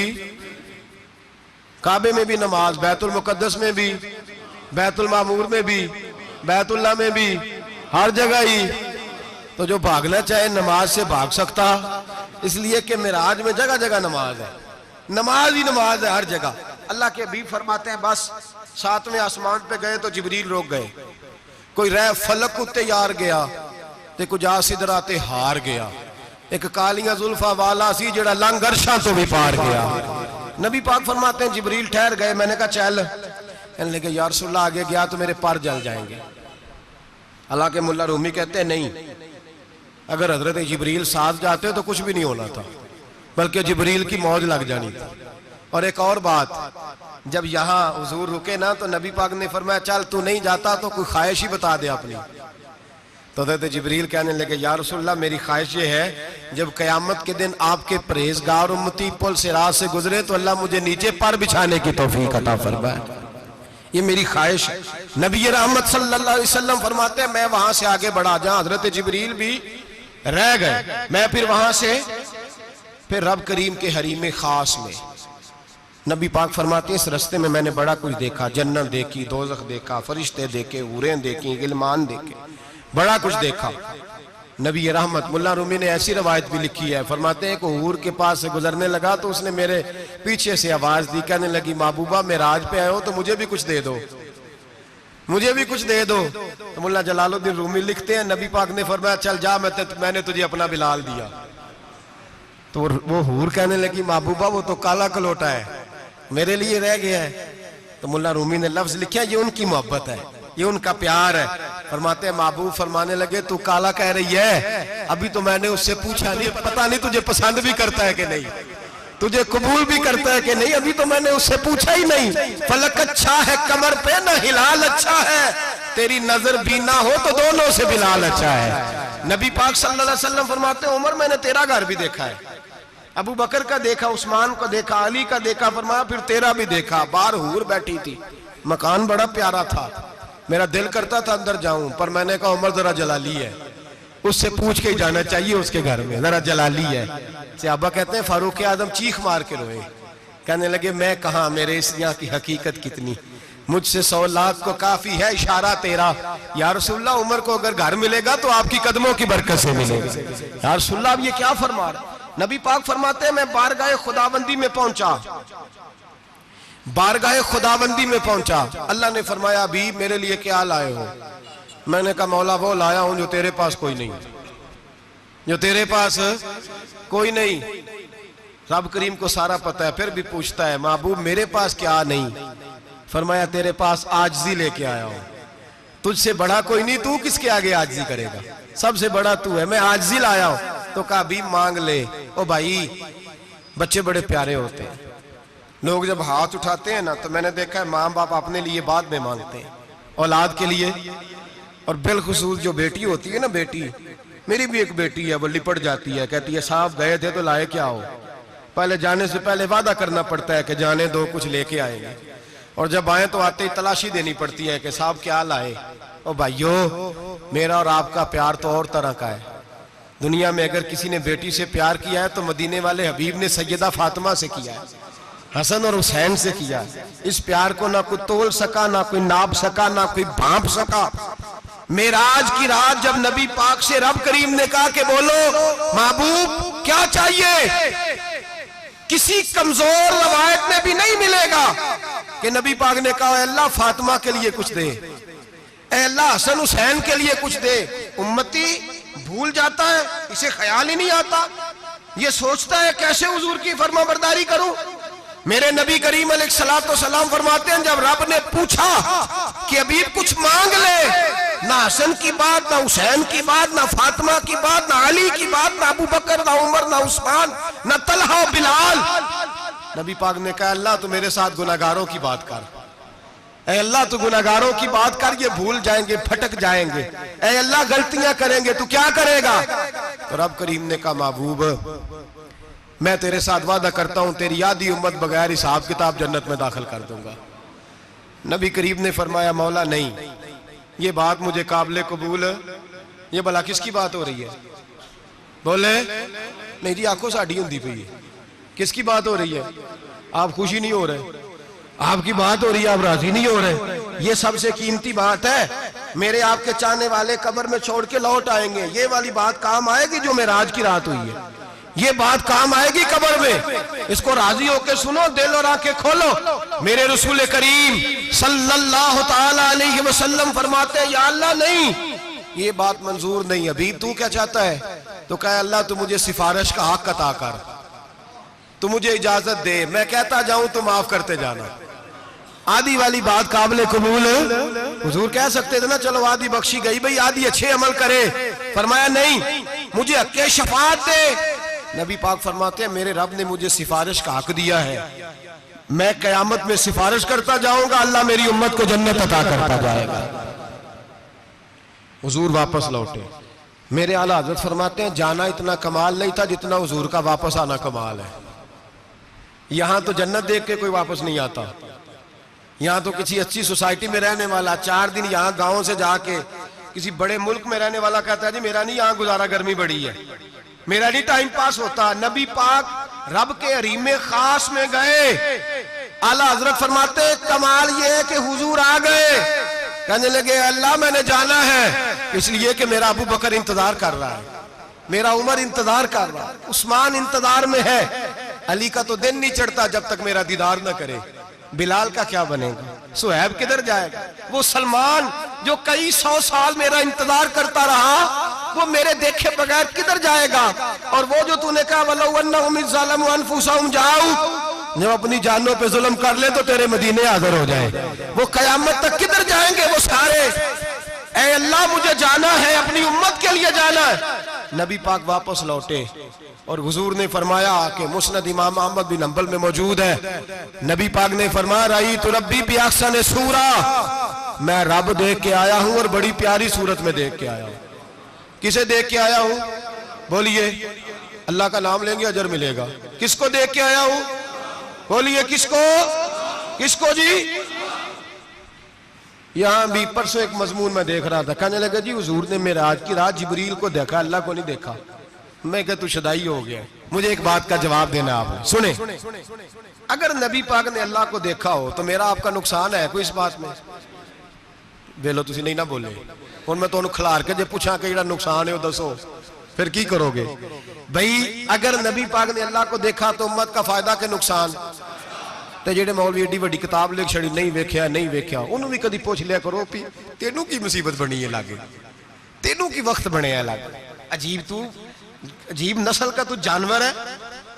काबे में भी नमाज, बैतुल मुकद्दस में भी, बैतुल मामूर में भी, बैतुल्लाह में भी, हर जगह ही। तो जो भागना चाहे नमाज से भाग सकता, इसलिए कि मिराज में जगह जगह नमाज है, नमाज ही नमाज है हर जगह। अल्लाह के हबीब फरमाते हैं बस 7वें आसमान पे गए तो जिब्रील रोक गए, कोई रह फलक उत्ते यार गया ते कुछ आ सिदरा ते हार गया, एक कालियां जुल्फा वाला सी जेड़ा लंघ अरशां तो भी पार गया। नबी पाक फरमाते हैं जिब्रील ठहर गए, मैंने कहा चल, कहने लगे या रसूलल्लाह आगे गया तो मेरे पर जल जाएंगे। हालांकि मुल्ला रूमी कहते हैं नहीं, अगर हजरत जिब्रील साथ जाते तो कुछ भी नहीं होना था, बल्कि जिब्रील की मौज लग जानी थी। और एक और बात, जब यहाँ हुजूर रुके ना तो नबी पाक ने फरमाया चल तू नहीं जाता तो कोई ख्वाहिश ही बता दे अपनी। तो हज़रत जिब्रील कहने लगे या रसूलल्लाह मेरी ख्वाहिश ये है जब क़यामत के दिन आपके परहेज़गार उम्मती पुल सिरात से गुजरे तो अल्लाह मुझे नीचे पर बिछाने की तौफीक अता फरमाए, ये मेरी ख्वाहिश है। नबी रहमत सल्लल्लाहु अलैहि वसल्लम फरमाते हैं मैं वहां से आगे बढ़ा, जहां हज़रत जिब्रील भी रह गए, मैं फिर वहां से फिर रब करीम के हरीम खास में। नबी पाक फरमाते हैं इस रास्ते में मैंने बड़ा कुछ देखा, जन्नत देखी, दोज़ख देखा, फरिश्ते देखे, हूरें देखी, गिलमान देखे, बड़ा कुछ देखा। नबी रहमत मुल्ला रूमी ने ऐसी रवायत भी लिखी है, फरमाते हैं कि हूर के पास से गुजरने लगा तो उसने मेरे पीछे से आवाज दी, कहने लगी महबूबा मेराज पे आए हो तो मुझे भी कुछ दे दो, मुझे भी कुछ दे दो। तो मुल्ला जलालुद्दीन रूमी लिखते हैं नबी पाक ने फरमाया चल जा मैंने तुझे अपना बिलाल दिया। तो वो हूर कहने लगी महबूबा वो तो काला कलोटा है, मेरे लिए रह गया है। तो मुल्ला रूमी ने लफ्ज लिखा ये उनकी मोहब्बत है, ये उनका प्यार है। फरमाते हैं महबूब फरमाने लगे तू काला कह रही है, अभी तो मैंने उससे पूछा नहीं, पता नहीं तुझे पसंद भी करता है कि नहीं, तुझे कबूल भी करता है कि नहीं, अभी तो मैंने उससे पूछा ही नहीं। फलक अच्छा है कमर पे ना हिलाल अच्छा है, तेरी नजर भी ना हो तो दोनों से बिलाल अच्छा है। नबी पाक सल्लल्लाहु अलैहि वसल्लम फरमाते हैं उमर मैंने तेरा घर भी देखा है, अबू बकर का देखा, उस्मान को देखा, अली का देखा, फरमाया फिर तेरा भी देखा। बाहर हूर बैठी थी, मकान बड़ा प्यारा था, मेरा दिल करता था अंदर जाऊं, पर मैंने कहा उमर जरा जलाली है, उससे पूछ के ही जाना चाहिए उसके घर में, जरा जलाली है। सहाबा कहते हैं फारूक आजम चीख मार के रोए, कहने लगे मैं कहा मेरे इस यहाँ की हकीकत कितनी, मुझसे 100 लाख को काफी है इशारा तेरा। या रसूलल्लाह उमर को अगर घर मिलेगा तो आपकी कदमों की बरकत से मिलेगा। या रसूलल्लाह अब ये क्या फरमा रहे। नबी पाक फरमाते हैं मैं बारगाह खुदाबंदी में पहुंचा, बारगाह खुदाबंदी में पहुंचा, अल्लाह ने फरमाया अभी मेरे लिए क्या लाए हो। मैंने कहा मौला वो लाया हूं जो तेरे पास कोई नहीं, जो तेरे पास कोई नहीं। रब करीम को सारा पता है, फिर भी पूछता है महबूब मेरे पास क्या नहीं। फरमाया तेरे पास आजिज़ी लेके आया हूं, तुझसे बड़ा कोई नहीं, तू किसके आगे आजिज़ी करेगा, सबसे बड़ा तू है, मैं आजिज़ी लाया हूं। तो कहा भी मांग ले। ओ भाई बच्चे बड़े प्यारे होते हैं, लोग जब हाथ उठाते हैं ना तो मैंने देखा है माँ बाप अपने लिए बाद में मांगते हैं, औलाद के लिए। और बिलखुसूस जो बेटी होती है ना, बेटी मेरी भी एक बेटी है, वो लिपट जाती है, कहती है साहब गए थे तो लाए क्या हो। पहले जाने से पहले वादा करना पड़ता है कि जाने दो कुछ लेके आएंगे, और जब आए तो आते ही तलाशी देनी पड़ती है कि साहब क्या लाए। ओ भाइयों मेरा और आपका प्यार तो और तरह का है। दुनिया में अगर किसी ने बेटी से प्यार किया है तो मदीने वाले हबीब ने सैयदा फातिमा से किया है, हसन और हुसैन से किया। इस प्यार को ना कोई तोल सका, ना कोई नाप सका, ना कोई भांप सका। मेराज की रात जब नबी पाक से रब करीम ने कहा कि बोलो महबूब क्या चाहिए, किसी कमजोर रवायत में भी नहीं मिलेगा कि नबी पाक ने कहा अल्लाह फातिमा के लिए कुछ दे, अल्लाह हसन हुसैन के लिए कुछ दे। उम्मती भूल जाता है, इसे ख्याल ही नहीं आता, ये सोचता है कैसे हुजूर की फरमाबरदारी करूं। मेरे नबी करीम अलैहिस्सलाम फरमाते हैं जब रब ने पूछा कि अभी कुछ मांग ले, ना हसन की बात, ना हुसैन की बात, ना फातिमा की बात, ना अली की बात, ना अबू बकर, ना उमर, ना उस्मान, ना तलहा बिलाल। नबी पाक ने कहा अल्लाह तू मेरे साथ गुनाहगारों की बात कर, ऐ अल्लाह तू गुनाहगारों की बात कर, ये भूल जाएंगे, भटक जाएंगे, ऐ अल्लाह गलतियां करेंगे, तू क्या करेगा। तो रब करीम ने कहा महबूब मैं तेरे साथ वादा करता हूं तेरी आधी उम्मत बगैर हिसाब किताब जन्नत में दाखिल कर दूंगा। नबी करीम ने फरमाया मौला नहीं, ये बात मुझे काबिल कबूल, ये भला किसकी बात हो रही है। बोले मेरी आंखों साड़ी हुंदी पई है, किसकी बात हो रही है। आप खुशी नहीं हो रहे, आपकी बात हो रही है, आप राजी नहीं हो रहे। ये सबसे कीमती बात है, मेरे आपके चाहने वाले कब्र में छोड़ के लौट आएंगे, ये वाली बात काम आएगी जो मेराज की रात हुई है, ये बात काम आएगी कब्र में। इसको राजी होकर सुनो, दिल और आंखें खोलो। मेरे रसूल करीम सल्लल्लाहु ताला अलैहि वसल्लम फरमाते हैं या अल्लाह नहीं, ये बात मंजूर नहीं। अभी तू क्या चाहता है। तो कहे अल्लाह तू मुझे सिफारिश का हक अता कर, तू मुझे इजाजत दे, मैं कहता जाऊं तो माफ करते जाना। आधी वाली बात काबिल कबूल हुजूर कह सकते थे ना, चलो आधी बख्शी गई भाई, आधी अच्छे अमल करे। फरमाया नहीं, मुझे हक़ शफाअत दे। नबी पाक फरमाते हैं मेरे रब ने मुझे सिफारिश का हक दिया है, मैं कयामत में सिफारिश करता जाऊंगा, अल्लाह मेरी उम्मत को जन्नत अता करता जाएगा। हुजूर वापस लौटे। मेरे आला हज़रत फरमाते हैं जाना इतना कमाल नहीं था जितना हुजूर का वापस आना कमाल है। यहां तो जन्नत देख के कोई वापस नहीं आता। यहां तो किसी अच्छी सोसाइटी में रहने वाला 4 दिन यहां गांव से जाके किसी बड़े मुल्क में रहने वाला कहता है जी मेरा नहीं यहां गुजारा, गर्मी बड़ी है, मेरा नहीं टाइम पास होता। नबी पाक रब के हरीम खास में गए। आला हजरत फरमाते कमाल ये है कि हुजूर आ गए। कहने लगे अल्लाह मैंने जाना है इसलिए कि मेरा अबू बकर इंतजार कर रहा है, मेरा उमर इंतजार कर रहा है, उस्मान इंतजार में है, अली का तो दिन नहीं चढ़ता जब तक मेरा दीदार न करे। बिलाल का क्या बनेगा, सुहैब किधर जाएगा, वो सलमान जो कई 100 साल मेरा इंतजार करता रहा वो मेरे देखे बगैर किधर जाएगा। और वो जो तूने कहा वलौ अन्नहुम इज़्ज़लमू अनफुसहुम जाऊ, जब अपनी जानों पे जुल्म कर ले तो तेरे मदीने हाजिर हो जाए, वो कयामत तक किधर जाएंगे वो सारे। ऐ अल्लाह मुझे जाना है, अपनी उम्मत के लिए जाना है। नबी पाक वापस लौटे और हुजूर ने फरमाया कि मुस्नद इमाम अहमद बिन हंबल में मौजूद है, नबी पाक ने फरमाया रही तो रब्बी भी अहसन सूरा, मैं रब देख के आया हूं और बड़ी प्यारी सूरत में देख के आया हूं। किसे देख के आया हूं बोलिए, अल्लाह का नाम लेंगे अजर मिलेगा। किसको देख के आया हूं बोलिए, किसको, किसको जी। यहां भी परसों एक मजमून में देख रहा था, कहने लगा जी हुजूर ने मेराज की रात जिब्रील को देखा, अल्लाह को नहीं देखा। मैं कह तू शदाई हो गया। मुझे एक बात का जवाब देना आपने, सुने, अगर नबी पाक ने अल्लाह को देखा हो तो मेरा आपका नुकसान है कोई इस बात में? वेलो तुसी नहीं ना बोले हुण मैं तुहानू खिलार के जे पूछा कि जेड़ा नुकसान है वो दसो, फिर की करोगे भाई? अगर नबी पाक ने अल्लाह को देखा तो उम्मत का फायदा के नुकसान? ते जेड़े मौलवी एडी वड्डी किताब लिख छड़ी नहीं वेख्या नहीं वेख्या, उन्होंने भी कदी पूछ लिया करो भी तेनू की मुसीबत बनी है लागे, तेनू की वक्त बने है लागे। अजीब तू, अजीब नस्ल का तू जानवर है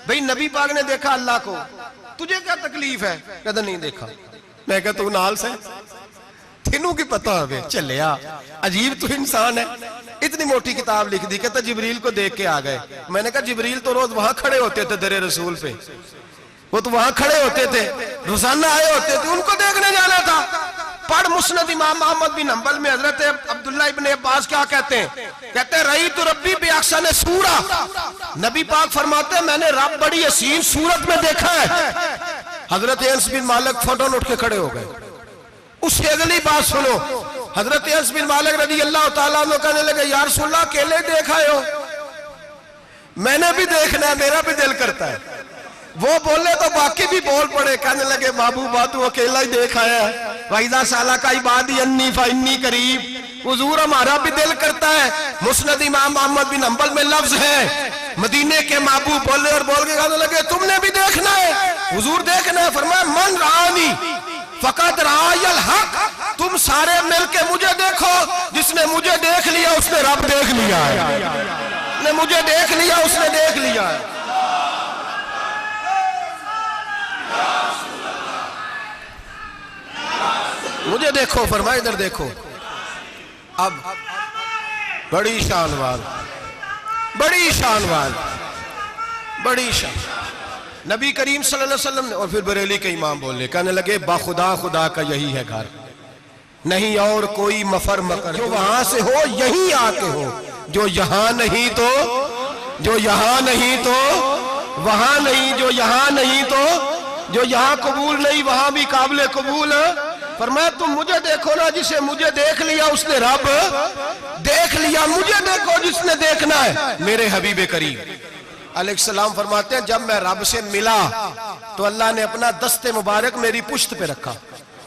भाई। नबी पाक ने देखा अल्लाह को, तुझे क्या तकलीफ है? कहता नहीं देखा। मैं कहा तू नाल से तेनू की पता है चलिया, अजीब तू इंसान है। इतनी मोटी किताब लिख दी, कहता जिब्रील को देख के आ गए। मैंने कहा जिब्रील तो रोज वहां खड़े होते थे दरे रसूल पे, वो तो वहां खड़े होते थे, रोजाना आए होते थे, उनको देखने जाना था। पढ़ मुस्नद इमाम अहमद बिन हंबल में हजरत अब्दुल्लाह इब्ने अब्बास क्या कहते हैं, कहते हैं रही तो रब्बी भी अहसन सूरा, नबी पाक फरमाते हैं मैंने रब बड़ी हसीन सूरत में देखा है। हजरत अनस बिन मालिक फौरन उठ के खड़े हो गए। उससे अगली बात सुनो, हजरत अनस बिन मालिक रज़ी अल्लाह तआला अन्हु कहने लगे या रसूलल्लाह अकेले देखा हो? मैंने भी देखना है, मेरा भी दिल करता है। वो बोले तो बाकी भी बोल पड़े, कहने लगे महबूबा तू अकेला ही देख आया है, वाइदा साला का इबादी अन्नी फन्नी करीब। हुजूर हमारा भी दिल करता है। मुस्नद इमाम अहमद बिन हंबल में लफ्ज है मदीने के महबूब बोले और बोल के कहने लगे तुमने भी देखना है? हुजूर देखना है। फरमाया मन रानी फकत रायल हक, तुम सारे मिलके मुझे देखो, जिसने मुझे देख लिया उसने रब देख लिया है, जिसने मुझे देख लिया उसने देख लिया है। मुझे देखो, फरमाया इधर देखो। अब बड़ी शान वाल, बड़ी शान वाल, बड़ी शान नबी करीम सल्लल्लाहु अलैहि वसल्लम ने। और फिर बरेली के इमाम बोले, कहने लगे बाखुदा खुदा का यही है घर, नहीं और कोई मफर मकर, जो वहां से हो यही आके हो, जो यहां नहीं तो, जो यहां नहीं तो वहां नहीं, जो यहां नहीं तो, जो यहां कबूल नहीं वहां भी काबिल कबूल। फरमाया तुम मुझे देखो ना, जिसे मुझे देख लिया उसने रब देख लिया, मुझे देखो जिसने देखना है मेरे हबीब करीम अलैहिस्सलाम। फरमाते हैं जब मैं रब से मिला तो अल्लाह ने अपना दस्ते मुबारक मेरी पुश्त पे रखा।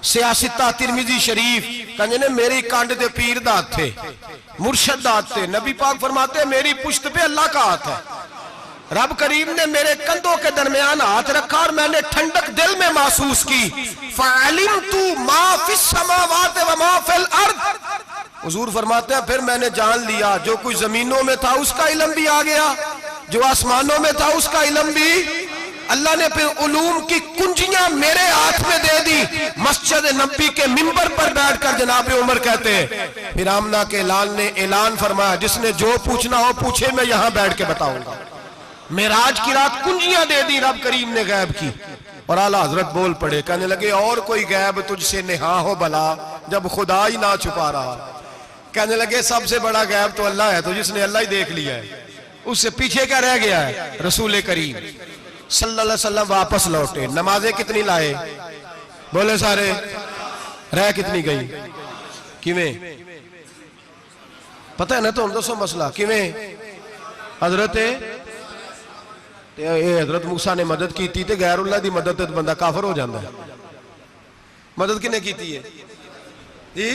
सियासिता तिरमिजी शरीफ कहने ने मेरी कांड दे पीर दा हाथ थे, मुर्शद दा हाथ थे। नबी पाक फरमाते हैं मेरी पुश्त पे अल्लाह का हाथ है। रब करीम ने मेरे कंधों के दरमियान हाथ रखा और मैंने ठंडक दिल में महसूस की। फ़अलिमतु मा फिस समावाति व मा फिल अर्द, हुजूर फरमाते हैं फिर मैंने जान लिया जो कुछ जमीनों में था उसका इल्म भी आ गया, जो आसमानों में था उसका इल्म भी। अल्लाह ने फिर उलूम की कुंजियां मेरे हाथ में दे दी। मस्जिद नबी के मिंबर पर बैठकर जनाब उमर कहते हैं फिर आमना के लाल ने ऐलान फरमाया जिसने जो पूछना हो पूछे, मैं यहां बैठ के बताऊंगा। मेराज की रात कुंजियां दे दी रब करीम ने गैब की। और आला हजरत बोल पड़े, कहने लगे और कोई गैब तुझसे नेहा हो भला जब खुदा ही ना छुपा रहा। कहने लगे सबसे बड़ा गैब तो अल्लाह है, तो जिसने अल्लाह ही देख लिया है उससे पीछे क्या रह गया है। रसूल करीम सल्लल्लाहु अलैहि वसल्लम वापस लौटे, नमाजें कितनी लाए बोले सारे, रह कितनी गई, किवें पता है ना, तो हम दसो मसला किवें। हजरत मूसा ने मदद की थी, गैरुल्लाह दी मदद ते बंदा काफर हो जाता है। मदद किने की है जी,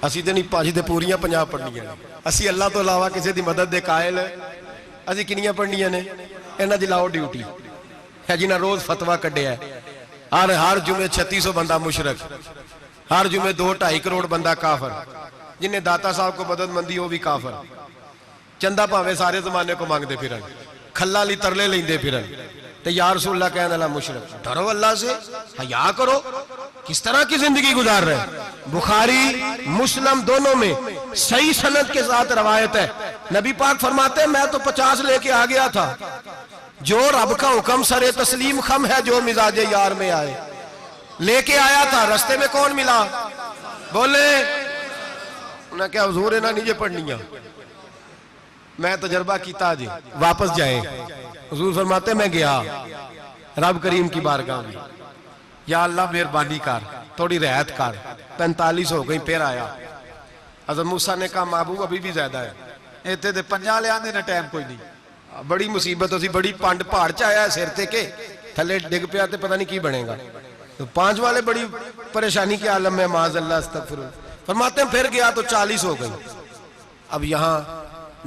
असी तो नहीं भाजी तो पूरियां 50 पढ़नियां, असी अल्लाह तो इलावा किसी की मदद के कायल असी किनियां पढ़नियां ने। इन्हां दी लाओ ड्यूटी है जिन्हें रोज फतवा कढ़िया, हर जुमे 3600 बंदा मुशरक, हर जुमे 2-2.5 करोड़ बंदा काफर, जिन्हें दाता साहब को मदद मंदी वो भी काफर, चंदा भावे सारे जमाने को मांगते फिरन, खल्ला ली तरले लेंदे फिरन, ते या रसूलल्लाह कहने वाला मुशरक। डरो अल्लाह से, हया करो, किस तरह की जिंदगी गुजार रहे। बुखारी मुस्लिम दोनों में सही सनद के साथ रवायत है, नबी पाक फरमाते हैं मैं तो 50 लेके आ गया था, जो रब का हुक्म सरे तस्लीम खम है, जो मिजाजे यार में आए लेके आया था। रस्ते में कौन मिला बोले ना, क्या हुजूर है ना नीचे पढ़निया, मैं तजर्बा किया जी, वापस जाए। हुजूर फरमाते मैं गया रब करीम की बारगाह में, या अल्लाह मेहरबानी कर, थोड़ी रियायत कर, 45 हो गई, फिर आया। हज़रत मूसा ने कहा महबूब अभी भी ज्यादा है, इतने तो 50 ले आने टाइम कोई नहीं, बड़ी मुसीबत होती, बड़ी पंड पहाड़ च आया सिर ते के थले डिग पिया तो पता नहीं की बनेगा, तो 5 वाले बड़ी परेशानी के आलम में माज अल्लाह अस्तगफिरुल्लाह। फरमाते हैं फिर गया तो 40 हो गई। अब यहां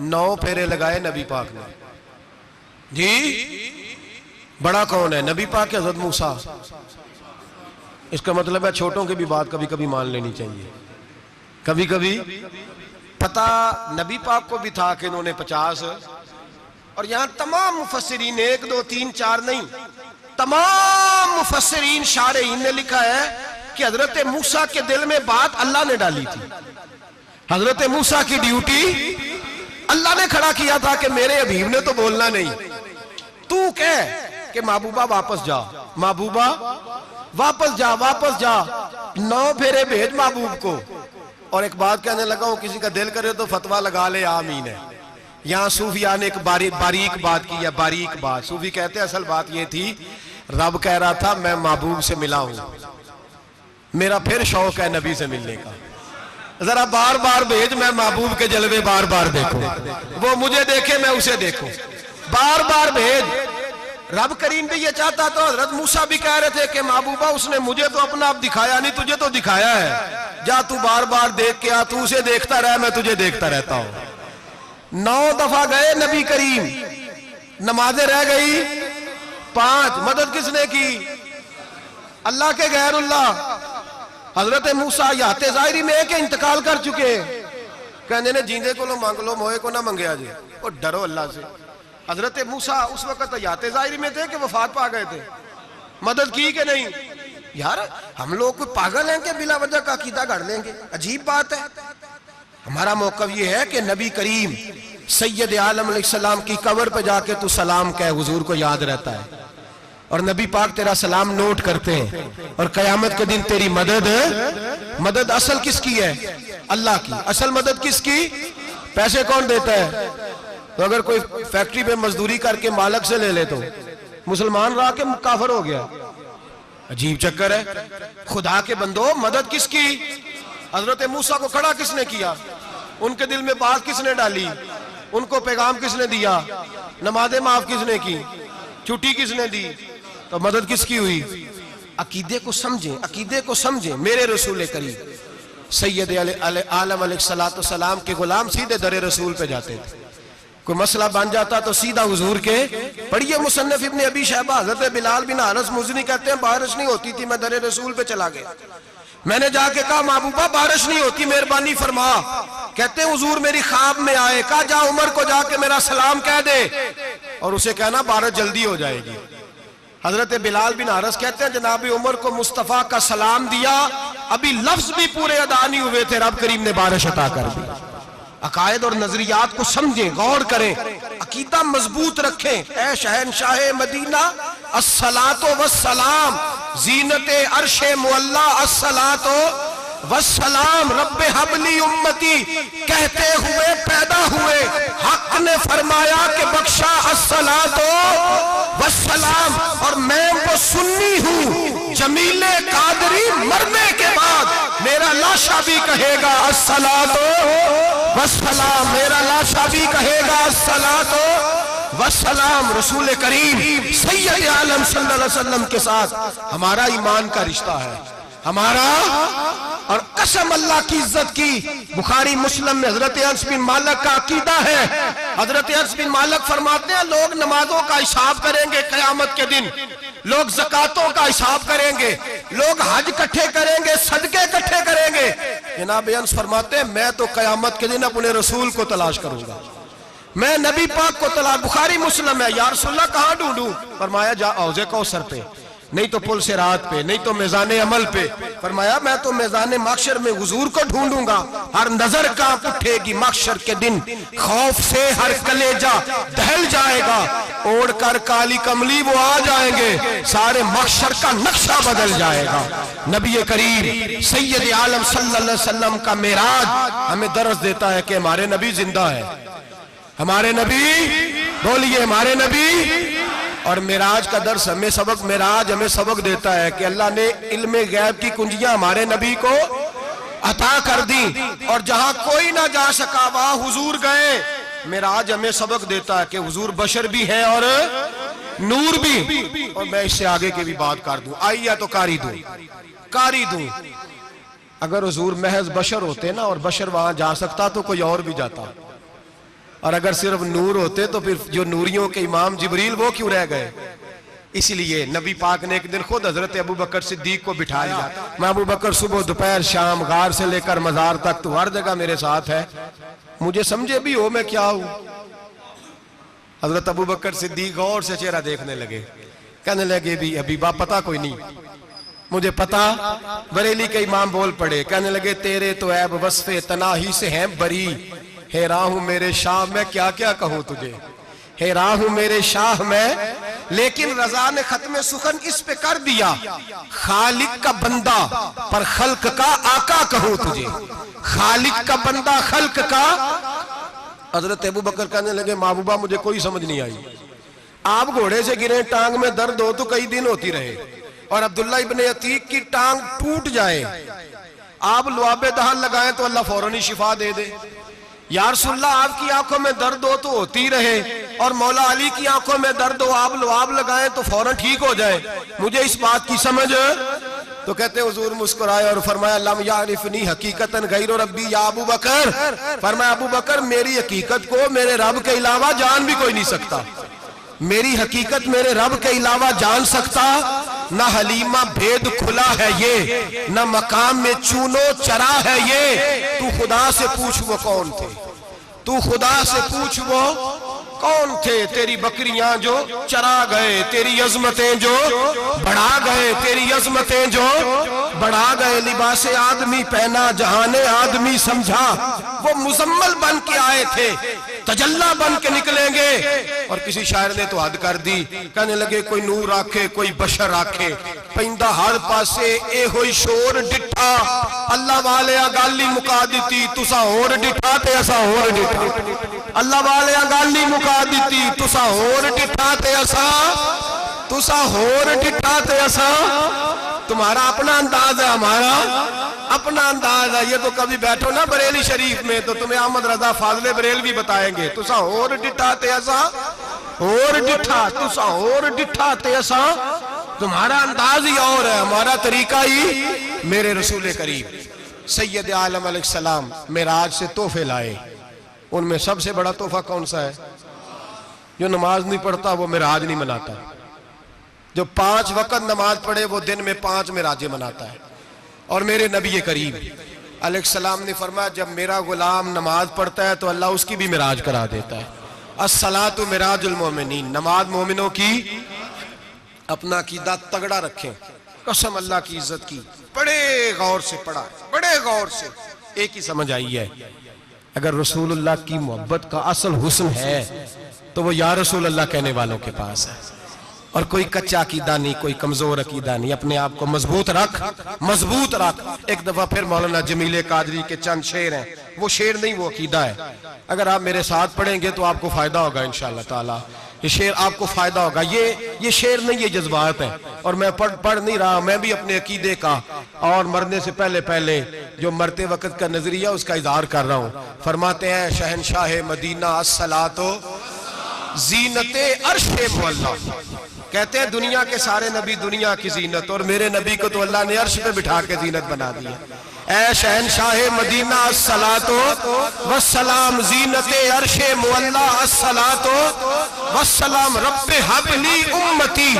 9 फेरे लगाए नबी पाक ने जी, बड़ा कौन है नबी पाक हज़रत मूसा। इसका मतलब है छोटों की भी बात कभी कभी मान लेनी चाहिए। कभी कभी पता नबी पाक को भी था कि इन्होंने 50, और यहां तमाम मुफस्सिरीन 1 2 3 4 नहीं, तमाम मुफस्सिरीन शारहीन ने लिखा है कि हजरत मूसा के दिल में बात अल्लाह ने डाली थी। हजरत मूसा की ड्यूटी अल्लाह ने खड़ा किया था कि मेरे हबीब ने तो बोलना नहीं, तू कह कि महबूबा वापस जा, महबूबा वापस जा, वापस जा, 9 फेरे भेज महबूब को। और एक बात कहने लगा हूं, किसी का दिल करे तो फतवा लगा ले, आमीन है। यहां सूफिया ने एक बारीक बात की है, बारीक बात। सूफी कहते हैं असल बात यह थी, रब कह रहा था मैं महबूब से मिला हूं, मेरा फिर शौक है नबी से मिलने का, जरा बार बार भेज, मैं महबूब के जलवे बार बार देखूं, वो मुझे देखे मैं उसे देखूं, बार बार भेज। रब करीम भी ये चाहता तो हजरत मूसा भी कह रहे थे कि महबूबा उसने मुझे तो अपना आप दिखाया नहीं, तुझे तो दिखाया है, जा तू बार बार देख के आ, तू उसे देखता रह, मैं तुझे देखता रहता हूं। 9 दफा गए नबी करीम, नमाजें रह गई 5, मदद किसने की, अल्लाह के गैरुल्लाह। हजरत मूसा याते जाहिरी में के इंतकाल कर चुके, कहने ने जींदे को मांग लो, मोए को ना मंगया जी, और डरो अल्लाह से। हजरत मूसा उस वक्त याते जाहिरी में थे कि वफात पा गए थे, मदद की कि नहीं। यार हम लोग कोई पागल हैं कि बिला वजह का अकीदा गढ़ लेंगे, अजीब बात है। हमारा मौक़िफ़ ये है कि नबी करीम सैयद आलम अलैहिस्सलाम की कब्र पे जाके तू सलाम कह, हुजूर को याद रहता है, और नबी पाक तेरा सलाम नोट करते हैं, और कयामत के दिन तेरी मदद असल किसकी है, अल्लाह की। असल मदद किसकी, पैसे कौन देता है, तो अगर कोई फैक्ट्री में मजदूरी करके मालिक से ले ले तो मुसलमान रहा के काफिर हो गया, अजीब चक्कर है। खुदा के बंदो मदद किसकी, हजरत मूसा को खड़ा किसने किया, उनके दिल में बात किसने डाली, उनको पैगाम किसने दिया, नमाजें माफ किसने की, छुट्टी किसने दी, तो मदद किसकी हुई। अकीदे को समझें, अकीदे को समझें। मेरे रसूल करीम सैयद आलम अलैहिस्सलाम के गुलाम सीधे दरे रसूल पे जाते थे, कोई मसला बन जाता तो सीधा हुजूर के। पढ़िए मुसन्नफ इब्ने अबी शैबा, हज़रत बिलाल बिन हारिस मुज़नी कहते हैं बारिश नहीं होती थी, मैं दरे रसूल पे चला गया, मैंने जाके कहा महबूबा बारिश नहीं होती, मेहरबानी फरमा। कहते हैं हुजूर मेरी ख्वाब में आए, कहा जा उमर को जाके मेरा सलाम कह दे और उसे कहना बारिश जल्दी हो जाएगी। हजरत बिलाल बिन हारिस कहते हैं जनाब उमर को मुस्तफा का सलाम दिया, अभी लफ्ज भी पूरे अदा नहीं हुए थे, रब करीम ने बारिश अता कर दी। अकायद और नजरियात को समझें, गौर करें, अकीदा मजबूत रखें। ऐ शहनशाह मदीना अस्सलातो वस्सलाम, जीनते अर्शे मुअल्ला अस्सलातो वस्सलाम, रब्बे हबली उम्मती कहते हुए पैदा हुए, हक ने फरमाया कि बख्शा अस्सलातो वस्सलाम। और मैं वो सुन्नी हूँ, जमीले कादरी मरने के बाद मेरा लाशा भी कहेगा अस्सलातो वस्सलाम, मेरा लाशा भी कहेगा अस्सलातो वस्सलाम। रसूल करीम सैयद आलम सल्लल्लाहु अलैहि वसल्लम के साथ हमारा ईमान का रिश्ता है, हमारा। और कसम अल्लाह की इज्जत की, बुखारी मुस्लिम में हजरत अनस बिन मालिक का अकीदा है। हजरत अनस बिन मालिक फरमाते हैं लोग नमाजों का हिसाब करेंगे क़यामत के दिन, लोग ज़कातों का हिसाब करेंगे, लोग हज इकट्ठे करेंगे, सदके इकट्ठे करेंगे। जनाब अनस फरमाते हैं मैं तो क़यामत के दिन अपने रसूल को तलाश करूंगा, मैं नबी पाक को तलाश। बुखारी मुस्लिम है। या रसूलल्लाह कहाँ ढूंढूं? फरमाया जा औज़े कौसर पे, नहीं तो पुल से रात पे, नहीं तो मैज़ाने अमल पे। फरमाया मैं तो मैज़ाने माशर में हुजूर को ढूंढूंगा। हर नजर कांप उठेगी माशर के दिन, खौफ से हर कलेजा दहल जाएगा, ओढ़ कर काली कमली वो आ जाएंगे, सारे माशर का नक्शा बदल जाएगा। नबी करीम सैयद आलम सल्लल्लाहु अलैहि वसल्लम का मेराज हमें दर्स देता है कि हमारे नबी जिंदा है, हमारे नबी, बोलिए हमारे नबी। और मेराज का दर्स हमें सबक, मेराज हमें सबक देता है कि अल्लाह ने इल्मे गैब की कुंजियां हमारे नबी को अता कर दी, और जहां कोई ना जा सका वहां हुजूर गए। मेराज हमें सबक देता है कि हुजूर बशर भी है और नूर भी। और मैं इससे आगे की भी बात कर दूं, आई या तो कारी दूं। अगर हुजूर महज बशर होते ना, और बशर वहां जा सकता तो कोई और भी जाता, और अगर सिर्फ नूर होते तो फिर जो नूरियों के इमाम जिब्रील वो क्यों रह गए? इसलिए नबी पाक ने एक दिन खुद हजरत अबू बकर सिद्दीक को बिठाया। मैं अबू बकर सुबह दोपहर शाम गार से लेकर मजार तक तो हर जगह मेरे साथ है, मुझे समझे भी हो मैं क्या हूं। हजरत अबू बकर सिद्दीक गौर से चेहरा देखने लगे, कहने लगे भी हबीबा पता कोई नहीं, मुझे पता। बरेली के इमाम बोल पड़े, कहने लगे तेरे तो ऐब वस्फे तनाही से हैं बरी, हैरान हूं मेरे शाह मैं क्या क्या कहूं तुझे, हैरान हूं मेरे शाह मैं। लेकिन रजा ने खत्म सुखन इस पे कर दिया, खालिक का बंदा पर खल्क का आका कहूं तुझे, खालिक का बंदा खल्क का। हजरत अबू बकर कहने लगे महबूबा मुझे कोई समझ नहीं आई, आप घोड़े से गिरे, टांग में दर्द हो तो कई दिन होती रहे, और अब्दुल्ला इब्ने अतीक की टांग टूट जाए, आप लुआबे दहन लगाएं तो अल्लाह फौरन ही शिफा दे दे। या रसूलल्लाह आपकी आंखों में दर्द हो तो होती रहे, और मौला अली की आंखों में दर्द हो आप लुआब लगाएं तो फौरन ठीक हो जाए, मुझे इस बात की समझ। तो कहते हुजूर मुस्कुराए और फरमाया लम यारिफनी हकीकतन गैरो रब्बी या अबू बकर। फरमाया अबू बकर मेरी हकीकत को मेरे रब के अलावा जान भी कोई नहीं सकता, मेरी हकीकत मेरे रब के अलावा जान सकता। ना हलीमा भेद खुला है ये, ना मकाम में चूनो चरा है ये। तू खुदा से पूछ वो कौन थे, तू खुदा से पूछ वो कौन थे। तेरी बकरियां जो चरा गए, तेरी अजमतें जो बढ़ा गए, तेरी अजमतें जो बढ़ा गए। लिबासे आदमी पहना जहाने आदमी समझा, वो मुजम्मल बन के आए थे तजल्ला बन के निकलेंगे। और किसी शायर ने तो हद कर दी, कहने लगे कोई नूर आखे कोई बशर आखे, पैंदा हर पासे ए होई शोर डिठा। अल्लाह वाले गाली मुका दी तुसा होर डिठा ते असा होर डिठा, अल्लाह वाले गाली मुका दी तुसा होर डिठा ते असा, तुसा होर डिठा ते असा। तुम्हारा अपना अंदाज है, हमारा अपना अंदाज है। ये तो कभी बैठो ना बरेली शरीफ में तो तुम्हें अहमद रजा फाजले बरेल भी बताएंगे, तुसा होर डिठा ते असा होर डिठा, तुसा होर डिठा ते असा। तुम्हारा अंदाज ही और है, हमारा तरीका ही। मेरे रसूल करीम सैयद आलम अलैहिस्सलाम मेराज से तोहफे लाए, उनमें सबसे बड़ा तोहफा कौन सा है? जो नमाज नहीं पढ़ता वो मेराज नहीं मनाता, जो 5 वक्त नमाज पढ़े वो दिन में 5 मेराजे मनाता है। और मेरे नबी करीम अलैहिस्सलाम ने फरमाया जब मेरा गुलाम नमाज पढ़ता है तो अल्लाह उसकी भी मेराज करा देता है। अस्सलातु मिराजुल मोमिनीन, नमाज मोमिनों की। अपना कीदा तगड़ा रखें, कसम अल्लाह की इज्जत की। बड़े गौर से पढ़ा, बड़े गौर से। एक ही समझ आई है, अगर रसूलुल्लाह की मोहब्बत का असल हुस्न है तो वो या रसूल अल्लाह कहने वालों के पास है। और कोई कच्चा अकीदा नहीं, कोई कमजोर अकीदा नहीं। अपने आप को मजबूत रख, मजबूत रख। एक दफा फिर मौलाना जमील कादरी के चंद शेर हैं, वो शेर नहीं वो अकीदा है। अगर आप मेरे साथ पढ़ेंगे तो आपको फायदा होगा इंशाअल्लाह ताला। ये शेर आपको फायदा होगा। ये शेर नहीं, ये जज्बात है। और मैं पढ़ नहीं रहा, मैं भी अपने अकीदे का और मरने से पहले पहले जो मरते वक्त का नजरिया उसका इजहार कर रहा हूँ। फरमाते हैं शहनशाह मदीना अस्सलातो जीनते अर्शे मुअल्ला, कहते हैं दुनिया के सारे नबी दुनिया की जीनत, और मेरे नबी को तो अल्लाह ने अर्श पे बिठा के जीनत बना दिया। ऐ शहनशाह मदीना अस्सलातो वस्सलाम जीनते अर्शे मुअल्ला अस्सलातो वस्सलाम रब्बे हबली उम्मती,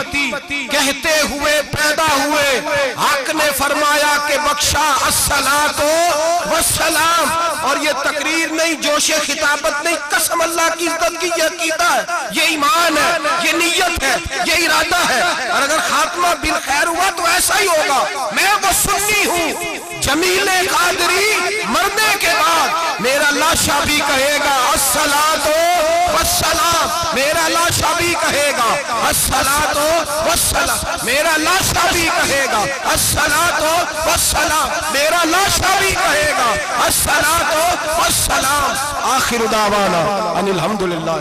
कहते हुए पैदा हुए हक ने फरमाया कि बख्शा अस्सलातो वस्सलाम। और ये तकरीर नहीं, जोशे खिताबत नहीं, कसम अल्लाह की इज्जत की, ये अकीदा है, ये ईमान है, ये नीयत है, ये इरादा है। और अगर खात्मा बिल खैर हुआ तो ऐसा ही होगा। मैं वो सुन्नी हूँ, जमीले कादरी मरने के बाद मेरा लाशा भी कहेगा अस्सलातो वस्सलाम, मेरा लाशा भी कहेगा अस्सलातो वस्सलाम, मेरा लाशा भी कहेगा अस्सलातो वस्सलाम, मेरा लाशा भी कहेगा अस्सलातो वस्सलाम। आखिर दावाना अनिल हम्दुलिल्लाह।